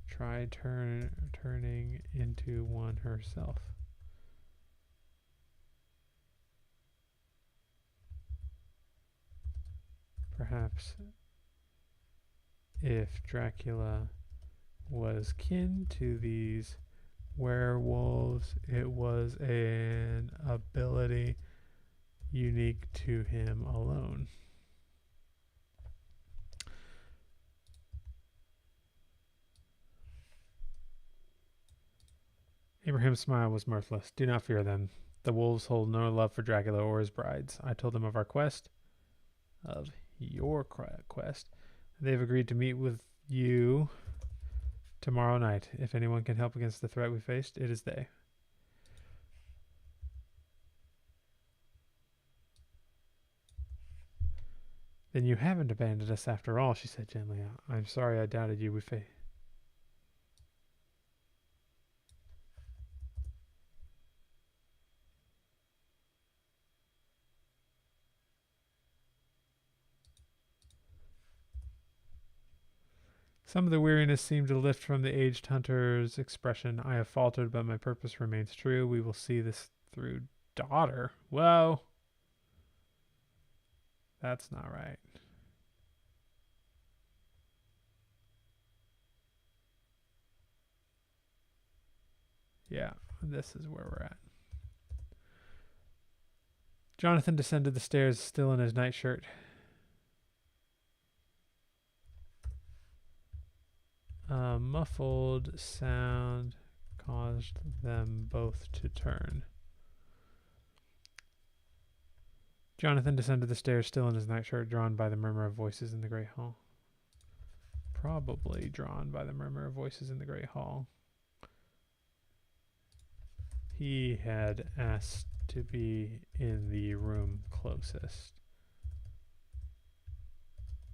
try turning into one herself? Perhaps if Dracula was kin to these werewolves, it was an ability unique to him alone. Abraham's smile was mirthless. Do not fear them. The wolves hold no love for Dracula or his brides. I told them of our quest, of your quest. They've agreed to meet with you tomorrow night. If anyone can help against the threat we faced, it is they. Then you haven't abandoned us after all, she said gently. I'm sorry I doubted you. Some of the weariness seemed to lift from the aged hunter's expression. I have faltered, but my purpose remains true. We will see this through. Daughter? Whoa. That's not right. Yeah, this is where we're at. Jonathan descended the stairs, still in his nightshirt. A muffled sound caused them both to turn. Jonathan descended the stairs, still in his nightshirt, drawn by the murmur of voices in the great hall. Probably drawn by the murmur of voices in the great hall. He had asked to be in the room closest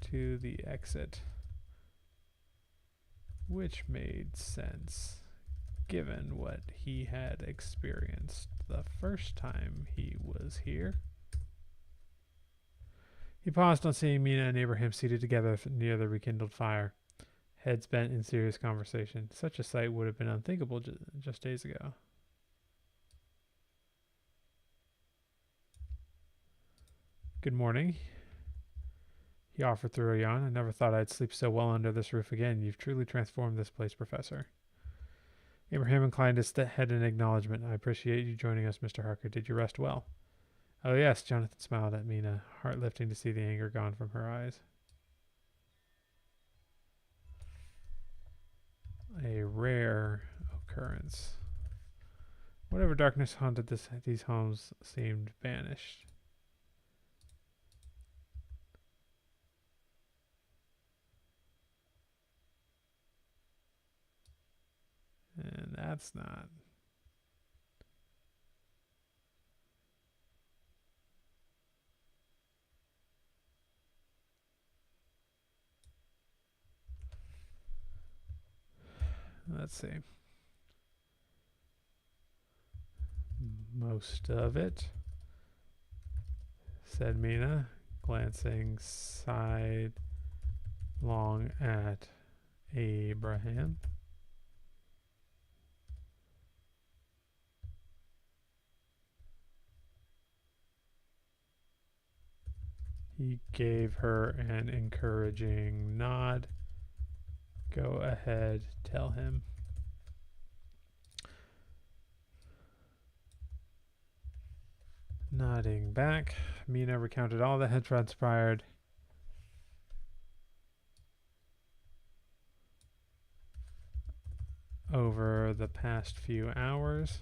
to the exit, which made sense given what he had experienced the first time he was here. He paused on seeing Mina and Abraham seated together near the rekindled fire, heads bent in serious conversation. Such a sight would have been unthinkable just days ago. Good morning, he offered through a yawn. I never thought I'd sleep so well under this roof again. You've truly transformed this place, Professor. Abraham inclined his head in acknowledgement. I appreciate you joining us, Mr. Harker. Did you rest well? Oh, yes, Jonathan smiled at Mina, heart lifting to see the anger gone from her eyes. A rare occurrence. Whatever darkness haunted these homes seemed banished. And that's not. Let's see. Most of it, said Mina, glancing sidelong at Abraham. He gave her an encouraging nod. Go ahead, tell him. Nodding back, Mina recounted all that had transpired. Over the past few hours.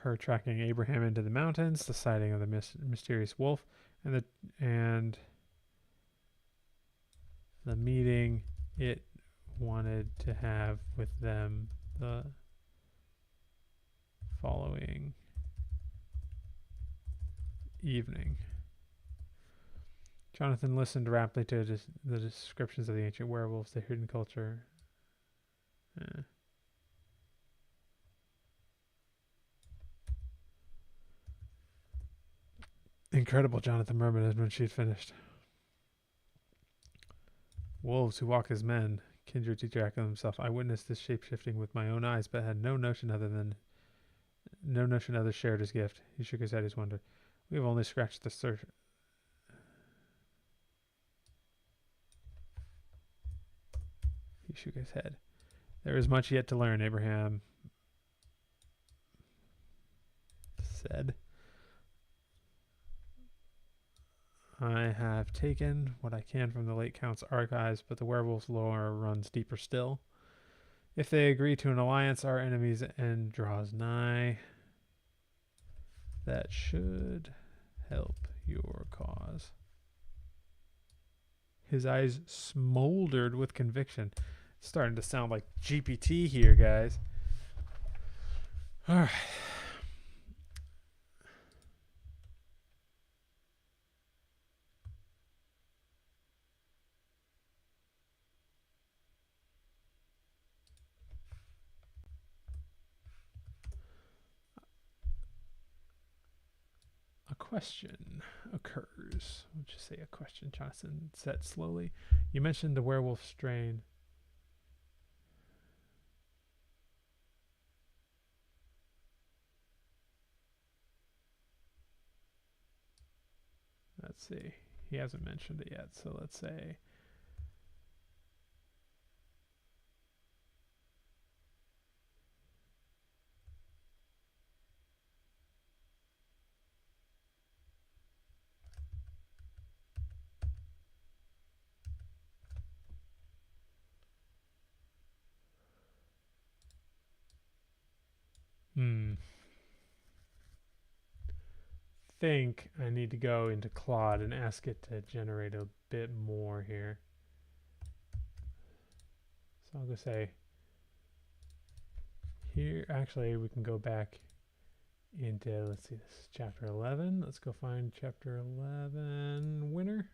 Her tracking Abraham into the mountains, the sighting of the mysterious wolf, and the meeting it wanted to have with them the following evening. Jonathan listened raptly to the descriptions of the ancient werewolves, the hidden culture. Incredible, Jonathan murmured when she had finished. Wolves who walk as men, Kindred teacher echoed himself. I witnessed this shape-shifting with my own eyes, but had no notion others shared his gift. He shook his head as wondered. We have only scratched the surface. He shook his head. There is much yet to learn, Abraham said. I have taken what I can from the late Count's archives, but the werewolf's lore runs deeper still. If they agree to an alliance, our enemy's end draws nigh. That should help your cause. His eyes smoldered with conviction. It's starting to sound like GPT here, guys. All right. A question occurs. We'll just say a question, Jonathan said slowly. You mentioned the werewolf strain. Let's see. He hasn't mentioned it yet, so let's say. Think I need to go into Claude and ask it to generate a bit more here. So I'll go say here. Actually, we can go back into, let's see, this is chapter 11. Let's go find chapter 11 winner.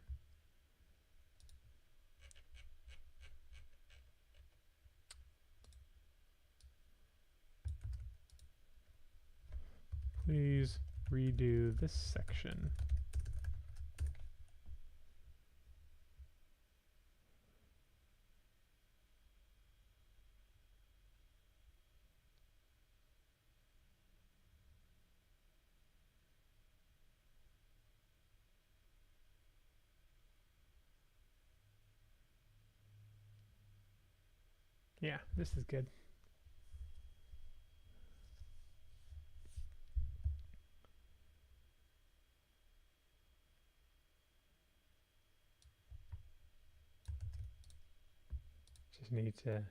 Please redo this section. Yeah, this is good. Just need to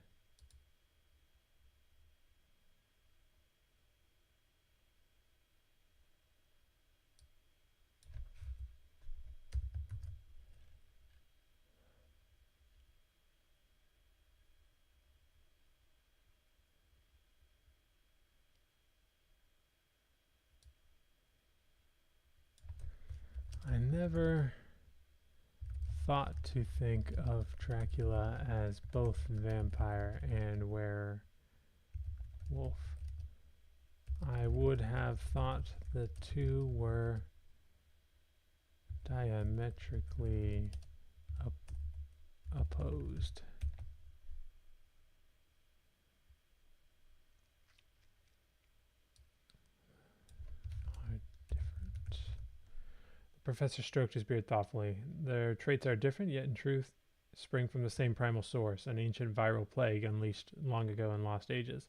I never thought to think of Dracula as both vampire and werewolf. I would have thought the two were diametrically opposed. The professor stroked his beard thoughtfully. Their traits are different, yet in truth spring from the same primal source, an ancient viral plague unleashed long ago in lost ages.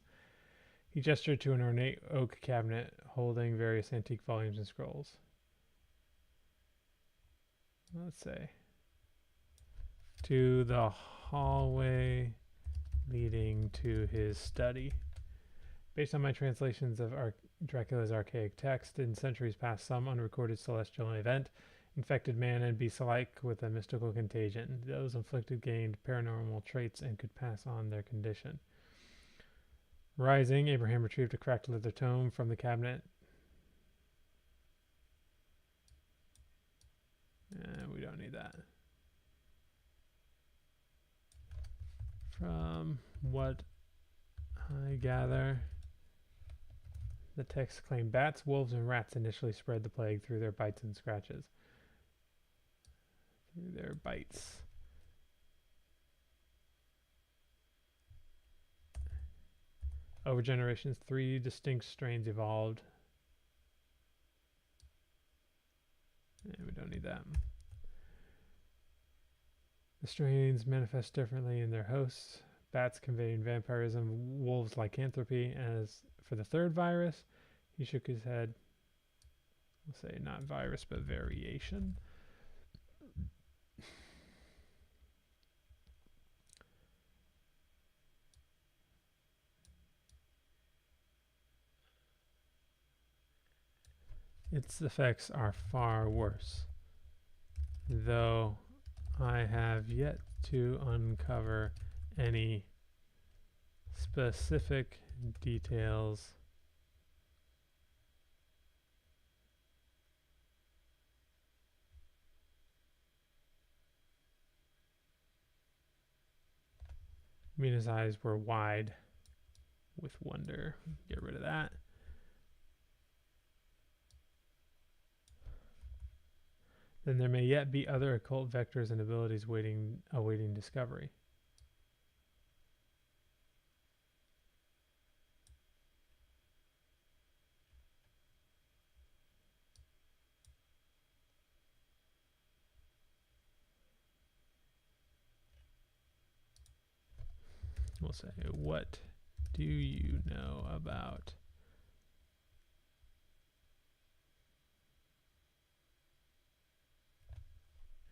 He gestured to an ornate oak cabinet holding various antique volumes and scrolls. Let's say. To the hallway leading to his study. Based on my translations of Dracula's archaic text, in centuries past, some unrecorded celestial event infected man and beast alike with a mystical contagion. Those inflicted gained paranormal traits and could pass on their condition. Rising, Abraham retrieved a cracked leather tome from the cabinet. We don't need that. From what I gather, the text claimed bats, wolves, and rats initially spread the plague through their bites and scratches. Through their bites. Over generations, 3 distinct strains evolved. We don't need that. The strains manifest differently in their hosts. Bats conveying vampirism, wolves lycanthropy. As for the third virus, he shook his head. We'll say not virus, but variation. Its effects are far worse, though I have yet to uncover any specific details Mina's eyes were wide with wonder. Get rid of that. Then there may yet be other occult vectors and abilities awaiting discovery. We'll say, what do you know about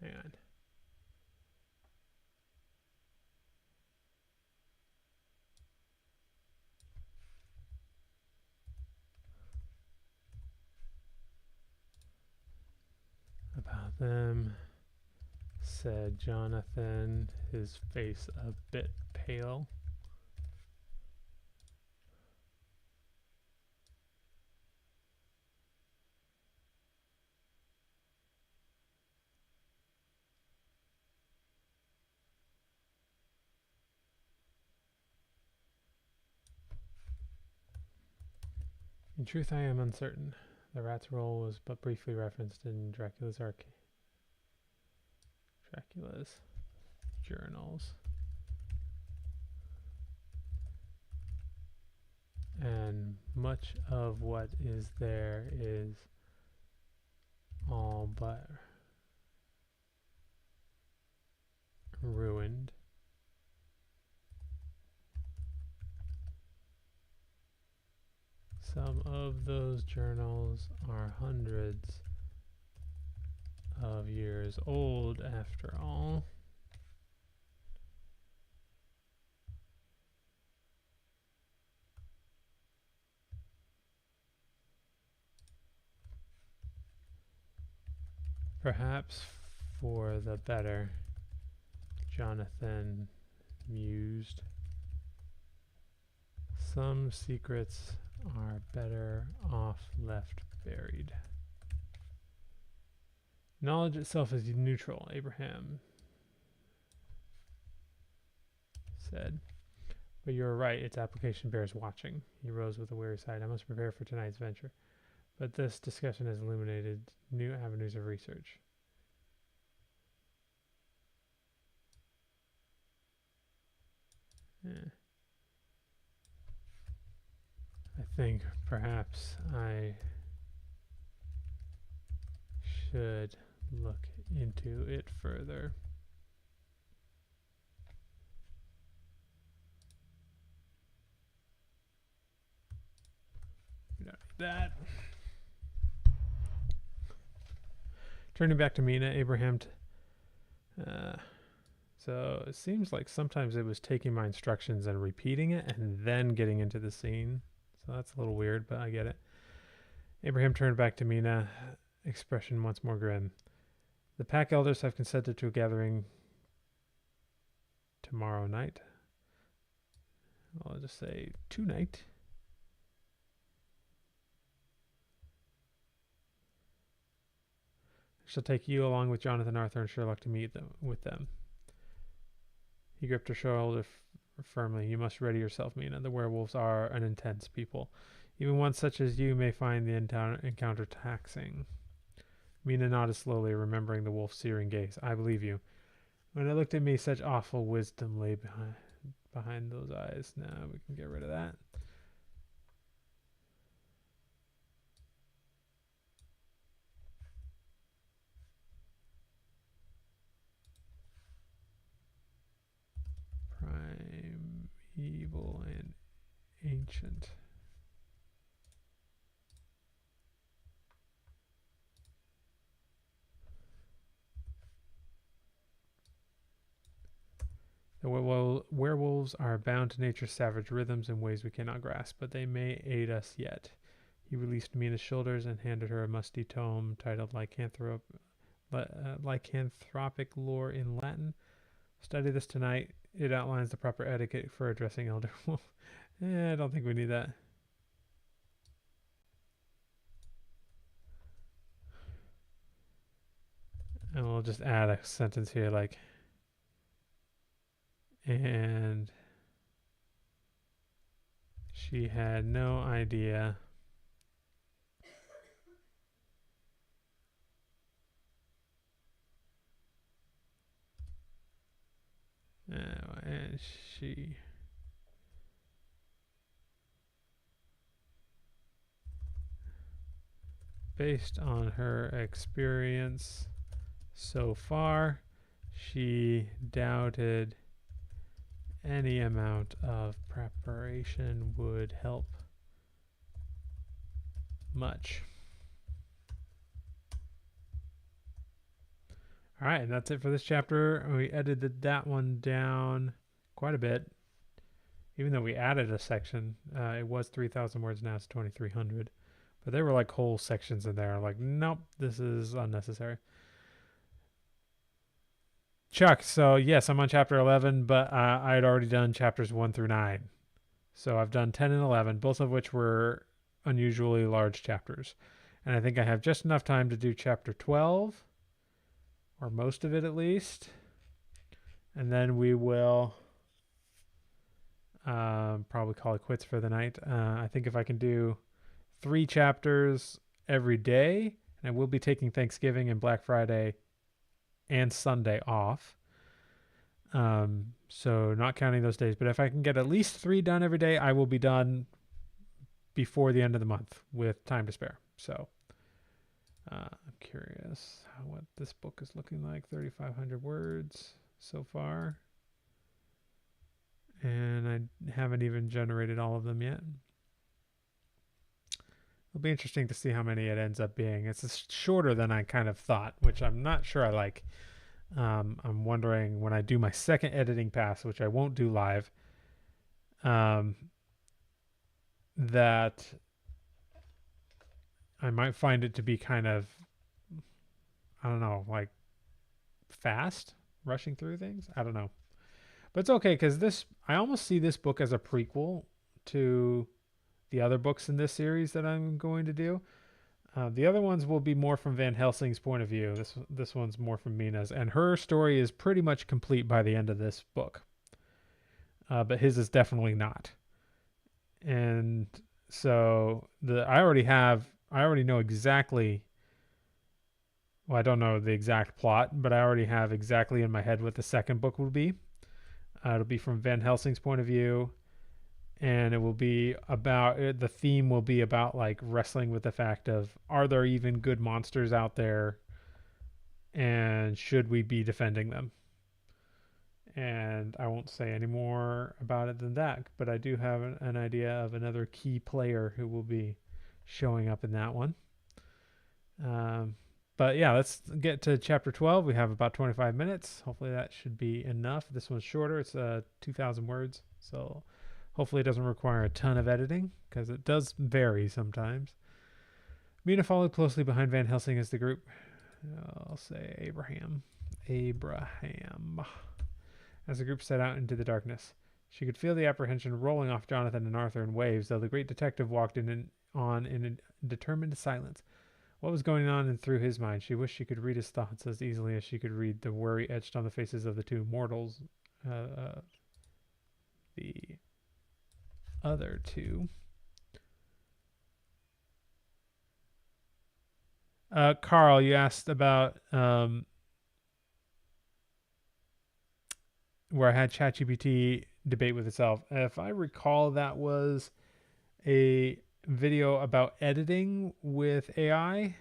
hang on. About them, said Jonathan, his face a bit pale. In truth, I am uncertain. The rat's role was but briefly referenced in Dracula's journals. And much of what is there is all but ruined. Some of those journals are hundreds of years old after all. Perhaps for the better, Jonathan mused. Some secrets are better off left buried. Knowledge itself is neutral, Abraham said. But you are right, its application bears watching. He rose with a weary sigh. I must prepare for tonight's venture. But this discussion has illuminated new avenues of research. Yeah. I think perhaps I should look into it further. We don't need that. Turning back to Mina, Abraham. So it seems like sometimes it was taking my instructions and repeating it and then getting into the scene. So that's a little weird, but I get it. Abraham turned back to Mina, expression once more grim. The pack elders have consented to a gathering tomorrow night. I'll just say tonight. I shall take you along with Jonathan, Arthur, and Sherlock to meet with them. He gripped her shoulder firmly. You must ready yourself, Mina. The werewolves are an intense people. Even one such as you may find the encounter taxing. Mina nodded slowly, remembering the wolf's searing gaze. I believe you. When it looked at me, such awful wisdom lay behind those eyes. Now we can get rid of that. Primeval and ancient. The werewolves are bound to nature's savage rhythms in ways we cannot grasp, but they may aid us yet. He released Mina's shoulders and handed her a musty tome titled Lycanthropic Lore in Latin. Study this tonight. It outlines the proper etiquette for addressing elder wolf. I don't think we need that. And we'll just add a sentence here like, and she had no idea and she based on her experience so far, she doubted any amount of preparation would help much. All right, and that's it for this chapter. We edited that one down quite a bit. Even though we added a section, it was 3,000 words, now it's 2,300. But there were like whole sections in there. Like, nope, this is unnecessary. Chuck, so yes, I'm on chapter 11, but I had already done chapters 1 through 9. So I've done 10 and 11, both of which were unusually large chapters. And I think I have just enough time to do chapter 12, or most of it at least. And then we will probably call it quits for the night. I think if I can do 3 chapters every day, and I will be taking Thanksgiving and Black Friday and Sunday off. So not counting those days, but if I can get at least 3 done every day, I will be done before the end of the month with time to spare. So I'm curious what this book is looking like. 3,500 words so far. And I haven't even generated all of them yet. It'll be interesting to see how many it ends up being. It's shorter than I kind of thought, which I'm not sure I like. I'm wondering when I do my second editing pass, which I won't do live, that I might find it to be kind of, I don't know, like fast, rushing through things. I don't know. But it's okay because I almost see this book as a prequel to the other books in this series that I'm going to do. The other ones will be more from Van Helsing's point of view. This one's more from Mina's, and her story is pretty much complete by the end of this book. But his is definitely not. And so I already know exactly. Well, I don't know the exact plot, but I already have exactly in my head what the second book will be. It'll be from Van Helsing's point of view, and it will be about the theme will be about like wrestling with the fact of, are there even good monsters out there, and should we be defending them? And I won't say any more about it than that, but I do have an idea of another key player who will be showing up in that one. But yeah, let's get to chapter 12. We have about 25 minutes. Hopefully that should be enough. This one's shorter. It's 2,000 words, so hopefully it doesn't require a ton of editing, because it does vary sometimes. Mina followed closely behind Van Helsing as the group, I'll say Abraham, as the group set out into the darkness. She could feel the apprehension rolling off Jonathan and Arthur in waves, though the great detective walked on in a determined silence. What was going on and through his mind? She wished she could read his thoughts as easily as she could read the worry etched on the faces of the two mortals. The other two. Carl, you asked about where I had ChatGPT debate with itself. If I recall, that was a video about editing with AI.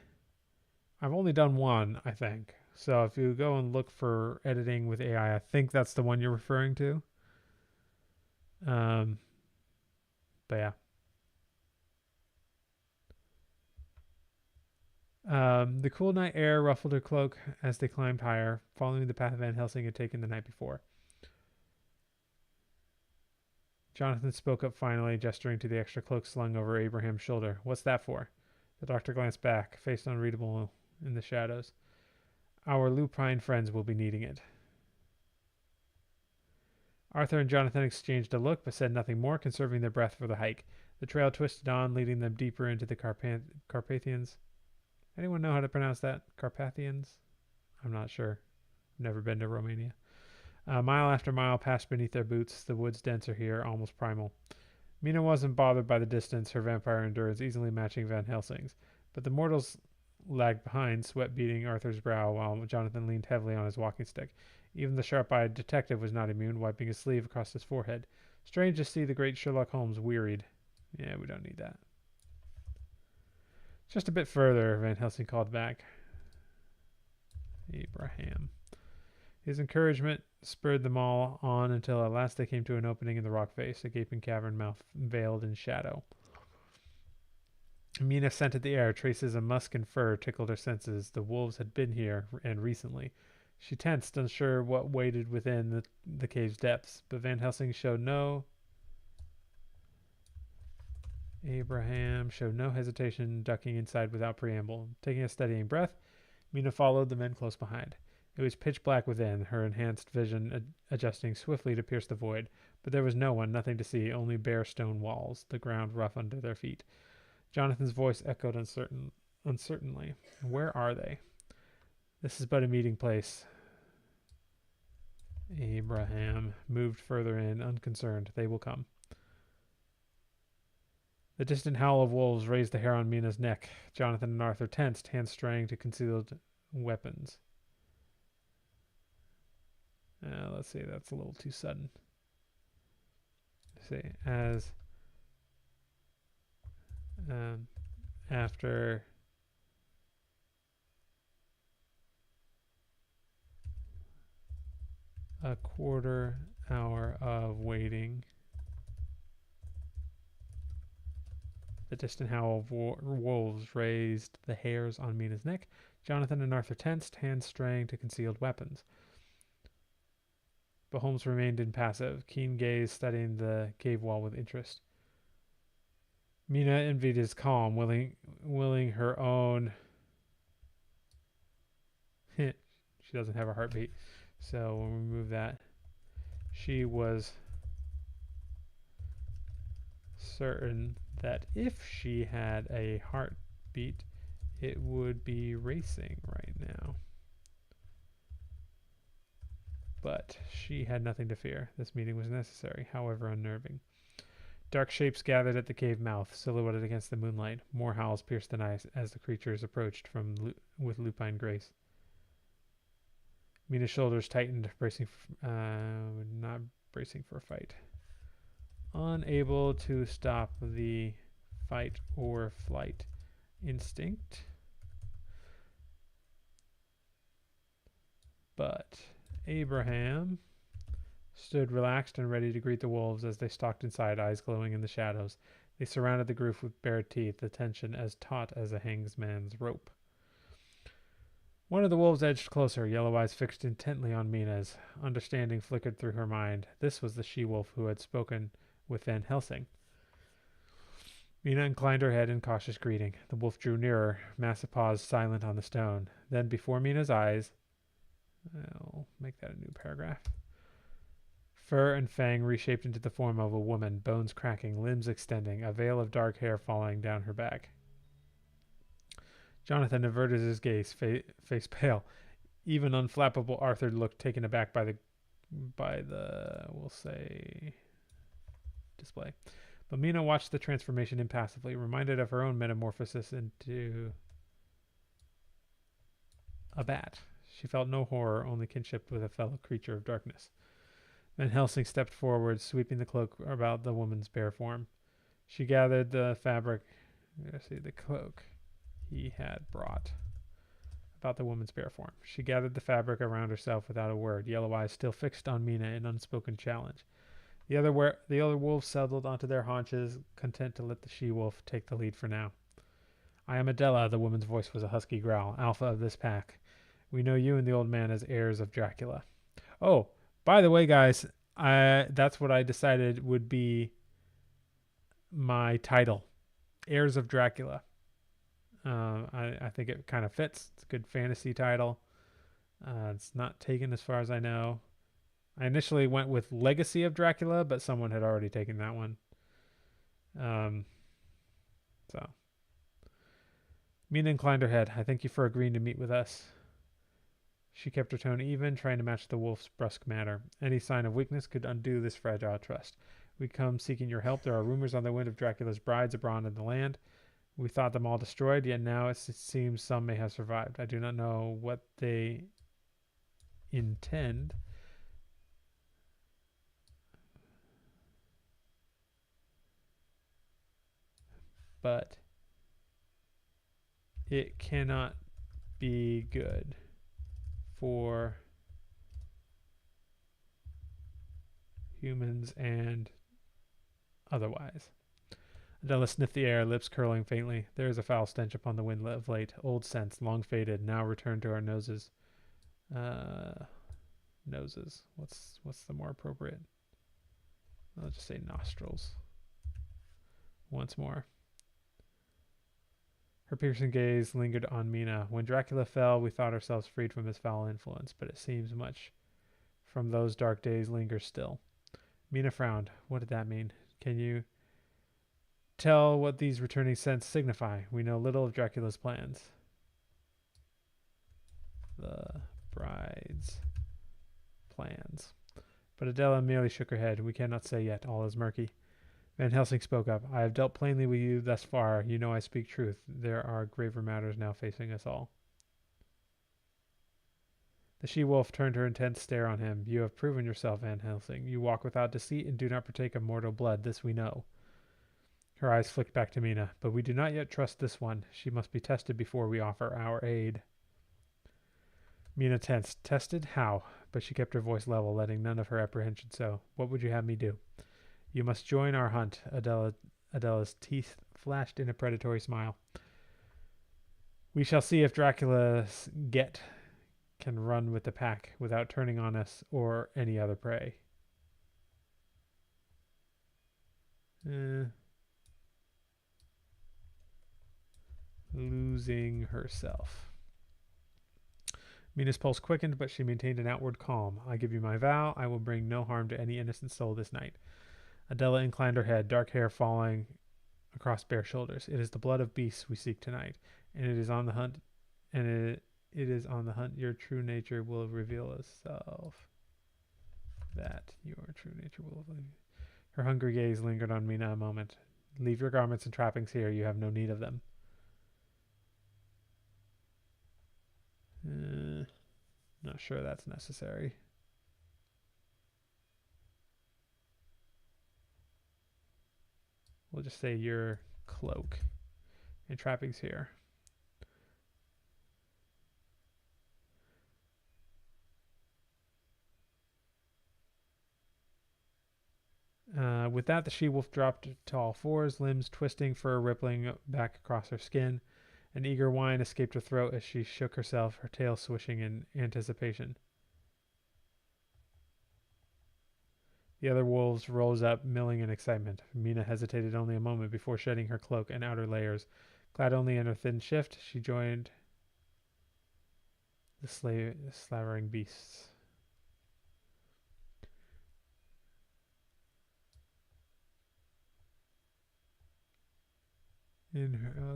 I've only done one, I think. So if you go and look for editing with AI, I think that's the one you're referring to. But yeah. The cool night air ruffled her cloak as they climbed higher, following the path Van Helsing had taken the night before. Jonathan spoke up finally, gesturing to the extra cloak slung over Abraham's shoulder. What's that for? The doctor glanced back, face unreadable in the shadows. Our lupine friends will be needing it. Arthur and Jonathan exchanged a look, but said nothing more, conserving their breath for the hike. The trail twisted on, leading them deeper into the Carpathians. Anyone know how to pronounce that? Carpathians? I'm not sure. I've never been to Romania. Mile after mile passed beneath their boots. The woods denser here, almost primal. Mina wasn't bothered by the distance, her vampire endurance easily matching Van Helsing's. But the mortals lagged behind, sweat beading Arthur's brow, while Jonathan leaned heavily on his walking stick. Even the sharp-eyed detective was not immune, wiping his sleeve across his forehead. Strange to see the great Sherlock Holmes wearied. Yeah, we don't need that. Just a bit further, Van Helsing called back. Abraham. His encouragement spurred them all on until at last they came to an opening in the rock face, a gaping cavern mouth veiled in shadow. Mina scented the air. Traces of musk and fur tickled her senses. The wolves had been here, and recently. She tensed, unsure what waited within the cave's depths, but Van Helsing showed no... Abraham showed no hesitation, ducking inside without preamble. Taking a steadying breath, Mina followed the men close behind. It was pitch black within, her enhanced vision adjusting swiftly to pierce the void, but there was no one, nothing to see, only bare stone walls, the ground rough under their feet. Jonathan's voice echoed uncertainly. Where are they? This is but a meeting place. Abraham moved further in, unconcerned. They will come. The distant howl of wolves raised the hair on Mina's neck. Jonathan and Arthur tensed, hands straying to concealed weapons. Let's see, that's a little too sudden. Let's see, as after a quarter hour of waiting, the distant howl of wolves raised the hairs on Mina's neck. Jonathan and Arthur tensed, hands straying to concealed weapons. But Holmes remained impassive, keen gaze studying the cave wall with interest. Mina envied his calm, willing her own... She doesn't have a heartbeat, so we'll remove that. She was certain that if she had a heartbeat, it would be racing right now. But she had nothing to fear. This meeting was necessary, however unnerving. Dark shapes gathered at the cave mouth, silhouetted against the moonlight. More howls pierced the night as the creatures approached with lupine grace. Mina's shoulders tightened, not bracing for a fight. Unable to stop the fight or flight instinct. But Abraham stood relaxed and ready to greet the wolves as they stalked inside, eyes glowing in the shadows. They surrounded the group with bared teeth, the tension as taut as a hangman's rope. One of the wolves edged closer, yellow eyes fixed intently on Mina's. Understanding flickered through her mind. This was the she-wolf who had spoken with Van Helsing. Mina inclined her head in cautious greeting. The wolf drew nearer, massive paws silent on the stone. Then, before Mina's eyes... I'll make that a new paragraph. Fur and fang reshaped into the form of a woman, bones cracking, limbs extending, a veil of dark hair falling down her back. Jonathan averted his gaze, face pale. Even unflappable Arthur looked taken aback by the we'll say, display. But Mina watched the transformation impassively, reminded of her own metamorphosis into a bat. She felt no horror, only kinship with a fellow creature of darkness. Van Helsing stepped forward, sweeping the cloak about the woman's bare form. She gathered the fabric, the cloak he had brought about the woman's bare form. She gathered the fabric around herself without a word, yellow eyes still fixed on Mina in unspoken challenge. The other wolves settled onto their haunches, content to let the she-wolf take the lead for now. I am Adela, the woman's voice was a husky growl, alpha of this pack. We know you and the old man as heirs of Dracula. Oh, by the way, guys, that's what I decided would be my title, Heirs of Dracula. I think it kind of fits. It's a good fantasy title. It's not taken as far as I know. I initially went with Legacy of Dracula, but someone had already taken that one. So Mina inclined her head. I thank you for agreeing to meet with us. She kept her tone even, trying to match the wolf's brusque manner. Any sign of weakness could undo this fragile trust. We come seeking your help. There are rumors on the wind of Dracula's brides abroad in the land. We thought them all destroyed, yet now it seems some may have survived. I do not know what they intend. But it cannot be good for humans and otherwise. Adela sniffed the air, lips curling faintly. There is a foul stench upon the wind of late. Old scents, long faded, now returned to our noses. Noses. What's the more appropriate? I'll just say nostrils. Once more. Her piercing gaze lingered on Mina. When Dracula fell, we thought ourselves freed from his foul influence, but it seems much from those dark days lingers still. Mina frowned. What did that mean? Can you tell what these returning scents signify? We know little of Dracula's plans. The bride's plans. But Adela merely shook her head. We cannot say yet. All is murky. Van Helsing spoke up. I have dealt plainly with you thus far. You know I speak truth. There are graver matters now facing us all. The she-wolf turned her intense stare on him. You have proven yourself, Van Helsing. You walk without deceit and do not partake of mortal blood. This we know. Her eyes flicked back to Mina. But we do not yet trust this one. She must be tested before we offer our aid. Mina tensed. Tested? How? But she kept her voice level, letting none of her apprehension show. What would you have me do? You must join our hunt. Adela's teeth flashed in a predatory smile. We shall see if Dracula's get can run with the pack without turning on us or any other prey. Losing herself. Mina's pulse quickened, but she maintained an outward calm. I give you my vow, I will bring no harm to any innocent soul this night. Adela inclined her head, dark hair falling across bare shoulders. It is the blood of beasts we seek tonight. and it is on the hunt, and it is on the hunt. Your true nature will reveal itself. That your true nature will. Her hungry gaze lingered on Mina a moment. Leave your garments and trappings here. You have no need of them. Not sure that's necessary. We'll just say your cloak and trappings here. With that, the she-wolf dropped to all fours, limbs twisting, fur rippling back across her skin. An eager whine escaped her throat as she shook herself, her tail swishing in anticipation. The other wolves rose up, milling in excitement. Mina hesitated only a moment before shedding her cloak and outer layers. Clad only in her thin shift, she joined the slavering beasts.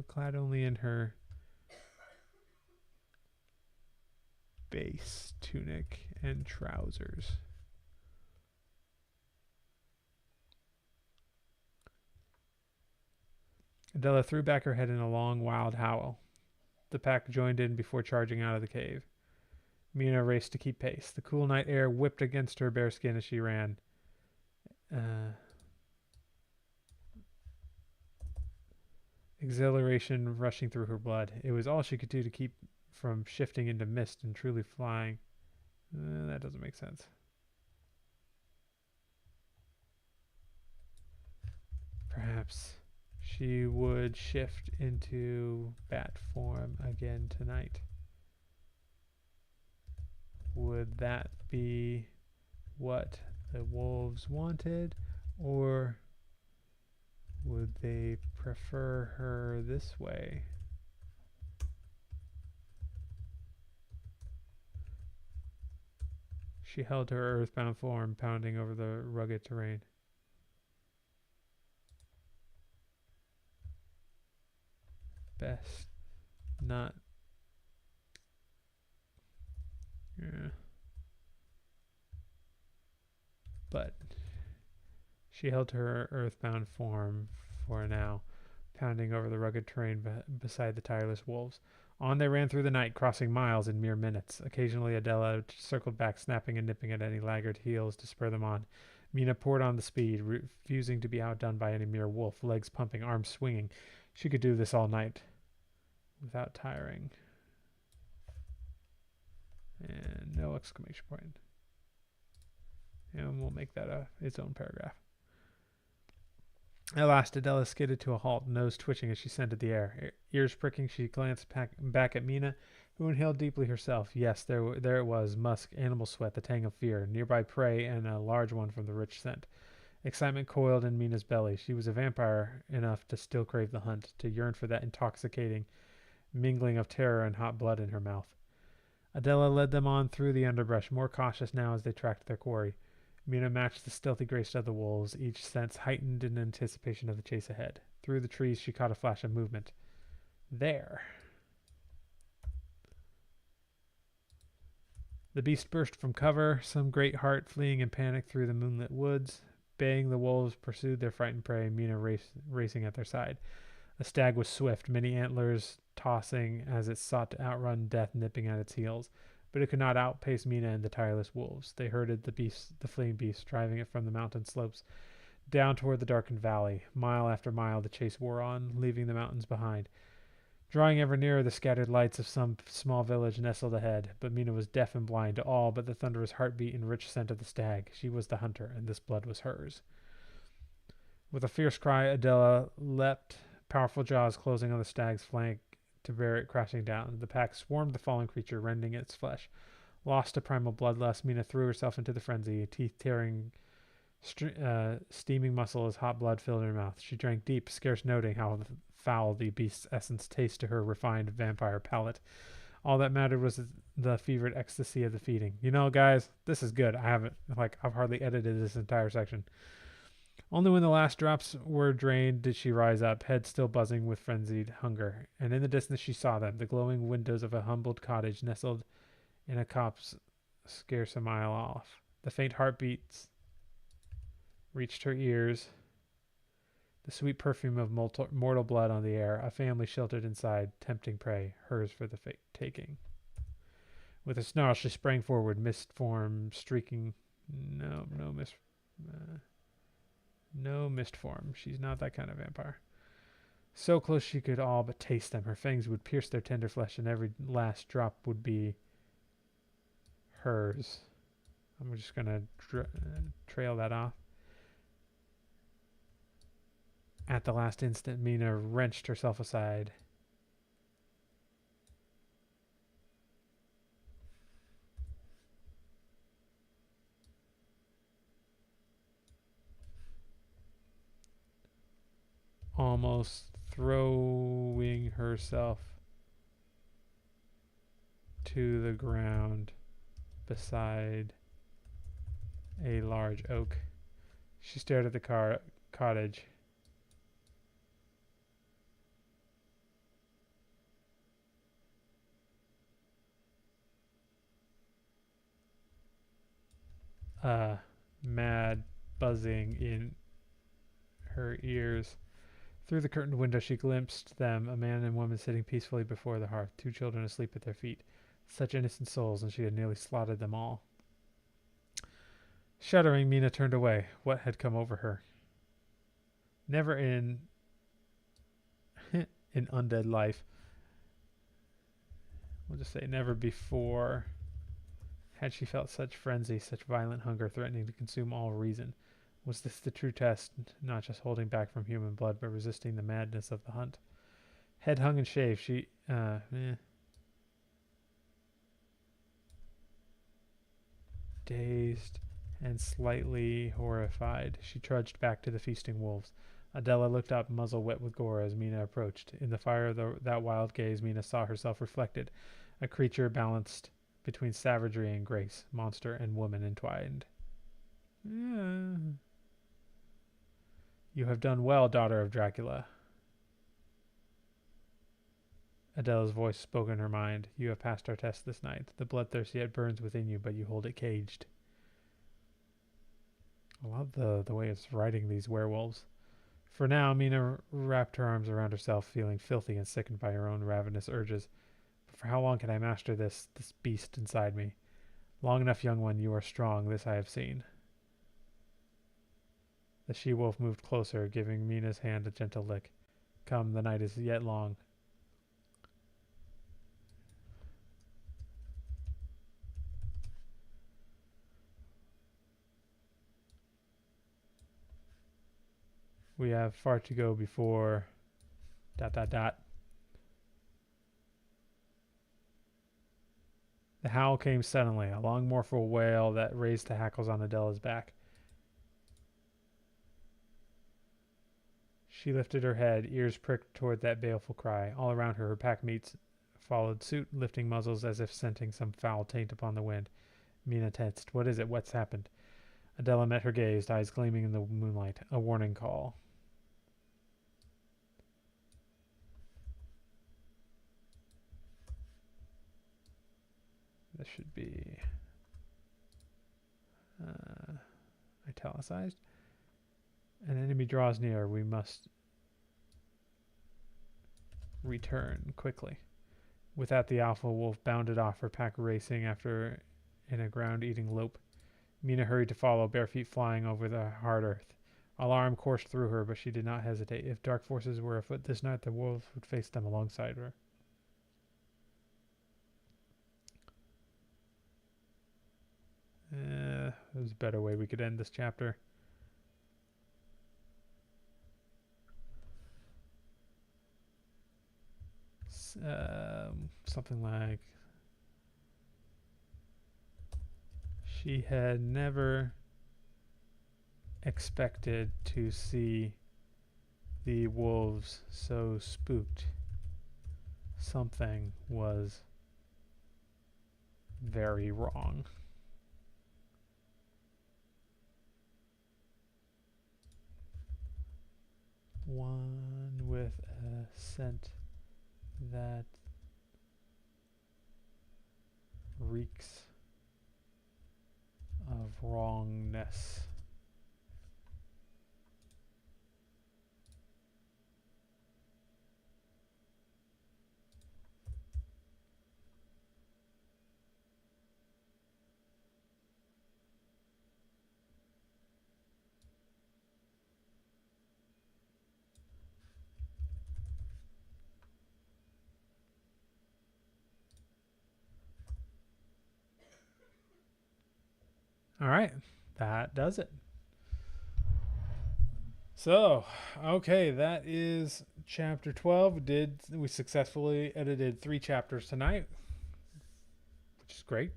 Clad only in her base tunic and trousers. Adela threw back her head in a long, wild howl. The pack joined in before charging out of the cave. Mina raced to keep pace. The cool night air whipped against her bare skin as she ran. Exhilaration rushing through her blood. It was all she could do to keep from shifting into mist and truly flying. That doesn't make sense. Perhaps she would shift into bat form again tonight. Would that be what the wolves wanted, or would they prefer her this way? She held her earthbound form, pounding over the rugged terrain. Best not. Yeah. But she held her earthbound form for now, pounding over the rugged terrain beside the tireless wolves. On they ran through the night, crossing miles in mere minutes. Occasionally Adela circled back, snapping and nipping at any laggard heels to spur them on. Mina poured on the speed, refusing to be outdone by any mere wolf, legs pumping, arms swinging. She could do this all night without tiring. And no exclamation point. And we'll make that its own paragraph. At last, Adela skidded to a halt, nose twitching as she scented the air. Ears pricking, she glanced back at Mina, who inhaled deeply herself. Yes, there it was, musk, animal sweat, the tang of fear, nearby prey, and a large one from the rich scent. Excitement coiled in Mina's belly. She was a vampire enough to still crave the hunt, to yearn for that intoxicating mingling of terror and hot blood in her mouth. Adela led them on through the underbrush, more cautious now as they tracked their quarry. Mina matched the stealthy grace of the wolves, each sense heightened in anticipation of the chase ahead. Through the trees, she caught a flash of movement. There. The beast burst from cover, some great heart fleeing in panic through the moonlit woods. Baying, the wolves pursued their frightened prey, Mina racing at their side. The stag was swift, many antlers tossing as it sought to outrun death nipping at its heels. But it could not outpace Mina and the tireless wolves. They herded the fleeing beast, driving it from the mountain slopes down toward the darkened valley. Mile after mile the chase wore on, leaving the mountains behind. Drawing ever nearer, the scattered lights of some small village nestled ahead, but Mina was deaf and blind to all but the thunderous heartbeat and rich scent of the stag. She was the hunter, and this blood was hers. With a fierce cry, Adela leapt, powerful jaws closing on the stag's flank to bear it crashing down. The pack swarmed the fallen creature, rending its flesh. Lost to primal bloodlust, Mina threw herself into the frenzy, teeth tearing, steaming muscle as hot blood filled her mouth. She drank deep, scarce noting how foul the beast's essence tasted to her refined vampire palate. All that mattered was the fevered ecstasy of the feeding. You know, guys, this is good. I've hardly edited this entire section. Only when the last drops were drained did she rise up, head still buzzing with frenzied hunger. And in the distance she saw them, the glowing windows of a humbled cottage nestled in a copse scarce a mile off. The faint heartbeats reached her ears, the sweet perfume of mortal blood on the air, a family sheltered inside, tempting prey, hers for the taking. With a snarl, she sprang forward, mist form streaking. No mist form. She's not that kind of vampire. So close she could all but taste them. Her fangs would pierce their tender flesh, and every last drop would be hers. I'm just going to trail that off. At the last instant, Mina wrenched herself aside. Almost throwing herself to the ground beside a large oak. She stared at the cottage. Mad buzzing in her ears. Through the curtained window she glimpsed them, a man and woman sitting peacefully before the hearth, 2 children asleep at their feet. Such innocent souls, and she had nearly slaughtered them all. Shuddering, Mina turned away. What had come over her? Never in undead life, we'll just say never before, had she felt such frenzy, such violent hunger threatening to consume all reason. Was this the true test, not just holding back from human blood, but resisting the madness of the hunt? Head hung and shaved, she, dazed and slightly horrified, she trudged back to the feasting wolves. Adela looked up, muzzle wet with gore, as Mina approached. In the fire of that wild gaze, Mina saw herself reflected, a creature balanced between savagery and grace, monster and woman entwined. You have done well, daughter of Dracula. Adela's voice spoke in her mind. You have passed our test this night. The bloodthirst yet burns within you, but you hold it caged. I love the way it's writing these werewolves. For now, Mina wrapped her arms around herself, feeling filthy and sickened by her own ravenous urges. But for how long can I master this beast inside me? Long enough, young one, you are strong, this I have seen. The she-wolf moved closer, giving Mina's hand a gentle lick. Come, the night is yet long. We have far to go before ... The howl came suddenly, a long mournful wail that raised the hackles on Adela's back. She lifted her head, ears pricked toward that baleful cry. All around her pack mates followed suit, lifting muzzles as if scenting some foul taint upon the wind. Mina tensed. What is it? What's happened? Adela met her gaze, eyes gleaming in the moonlight. A warning call. This should be italicized. An enemy draws near. We must return quickly. With that, the alpha wolf bounded off, her pack racing after in a ground-eating lope. Mina hurried to follow, bare feet flying over the hard earth. Alarm coursed through her, but she did not hesitate. If dark forces were afoot this night, the wolves would face them alongside her. There's a better way we could end this chapter. Something like, she had never expected to see the wolves so spooked. Something was very wrong. one with a scent that reeks of wrongness. All right, that does it. So, okay, that is chapter 12. We successfully edited 3 chapters tonight, which is great.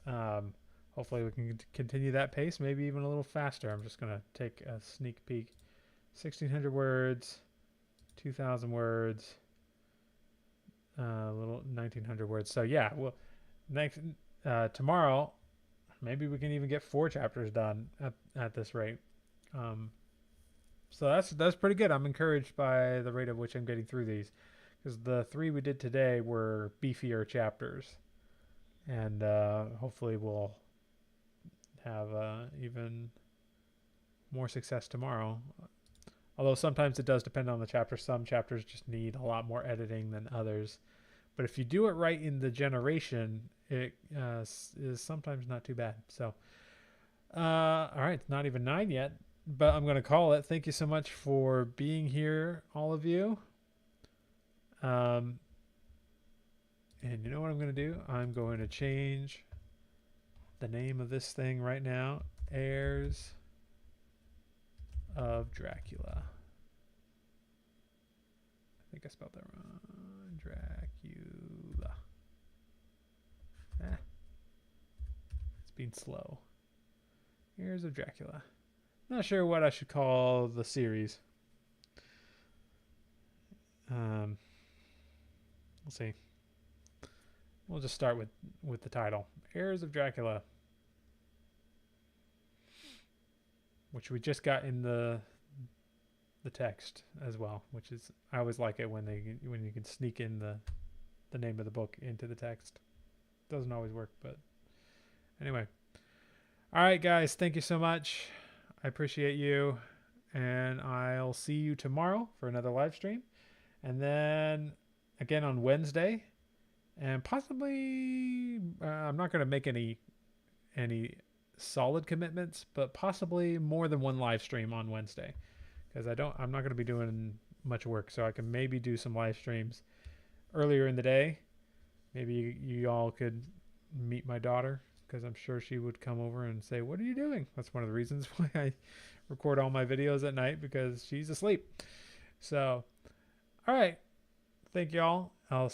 Hopefully we can continue that pace, maybe even a little faster. I'm just going to take a sneak peek. 1,600 words, 2,000 words, a little 1,900 words. So yeah, well, next tomorrow, maybe we can even get 4 chapters done at this rate. So that's pretty good. I'm encouraged by the rate at which I'm getting through these, because the 3 we did today were beefier chapters, and hopefully we'll have even more success tomorrow. Although sometimes it does depend on the chapter. Some chapters just need a lot more editing than others. But if you do it right in the generation, it is sometimes not too bad. So, all right, it's not even 9 yet, but I'm going to call it. Thank you so much for being here, all of you. And you know what I'm going to do? I'm going to change the name of this thing right now. Heirs of Dracula. I think I spelled that wrong. Dracula. It's being slow. Heirs of Dracula. Not sure what I should call the series. We'll see. We'll just start with the title. Heirs of Dracula. Which we just got in the text as well, which is, I always like it when you can sneak in the name of the book into the text. Doesn't always work, but anyway. All right, guys, thank you so much. I appreciate you, and I'll see you tomorrow for another live stream, and then again on Wednesday, and possibly I'm not going to make any solid commitments, but possibly more than one live stream on Wednesday, because I'm not going to be doing much work, so I can maybe do some live streams earlier in the day. Maybe you all could meet my daughter, because I'm sure she would come over and say, "What are you doing?" That's one of the reasons why I record all my videos at night, because she's asleep. So, all right. Thank y'all. I'll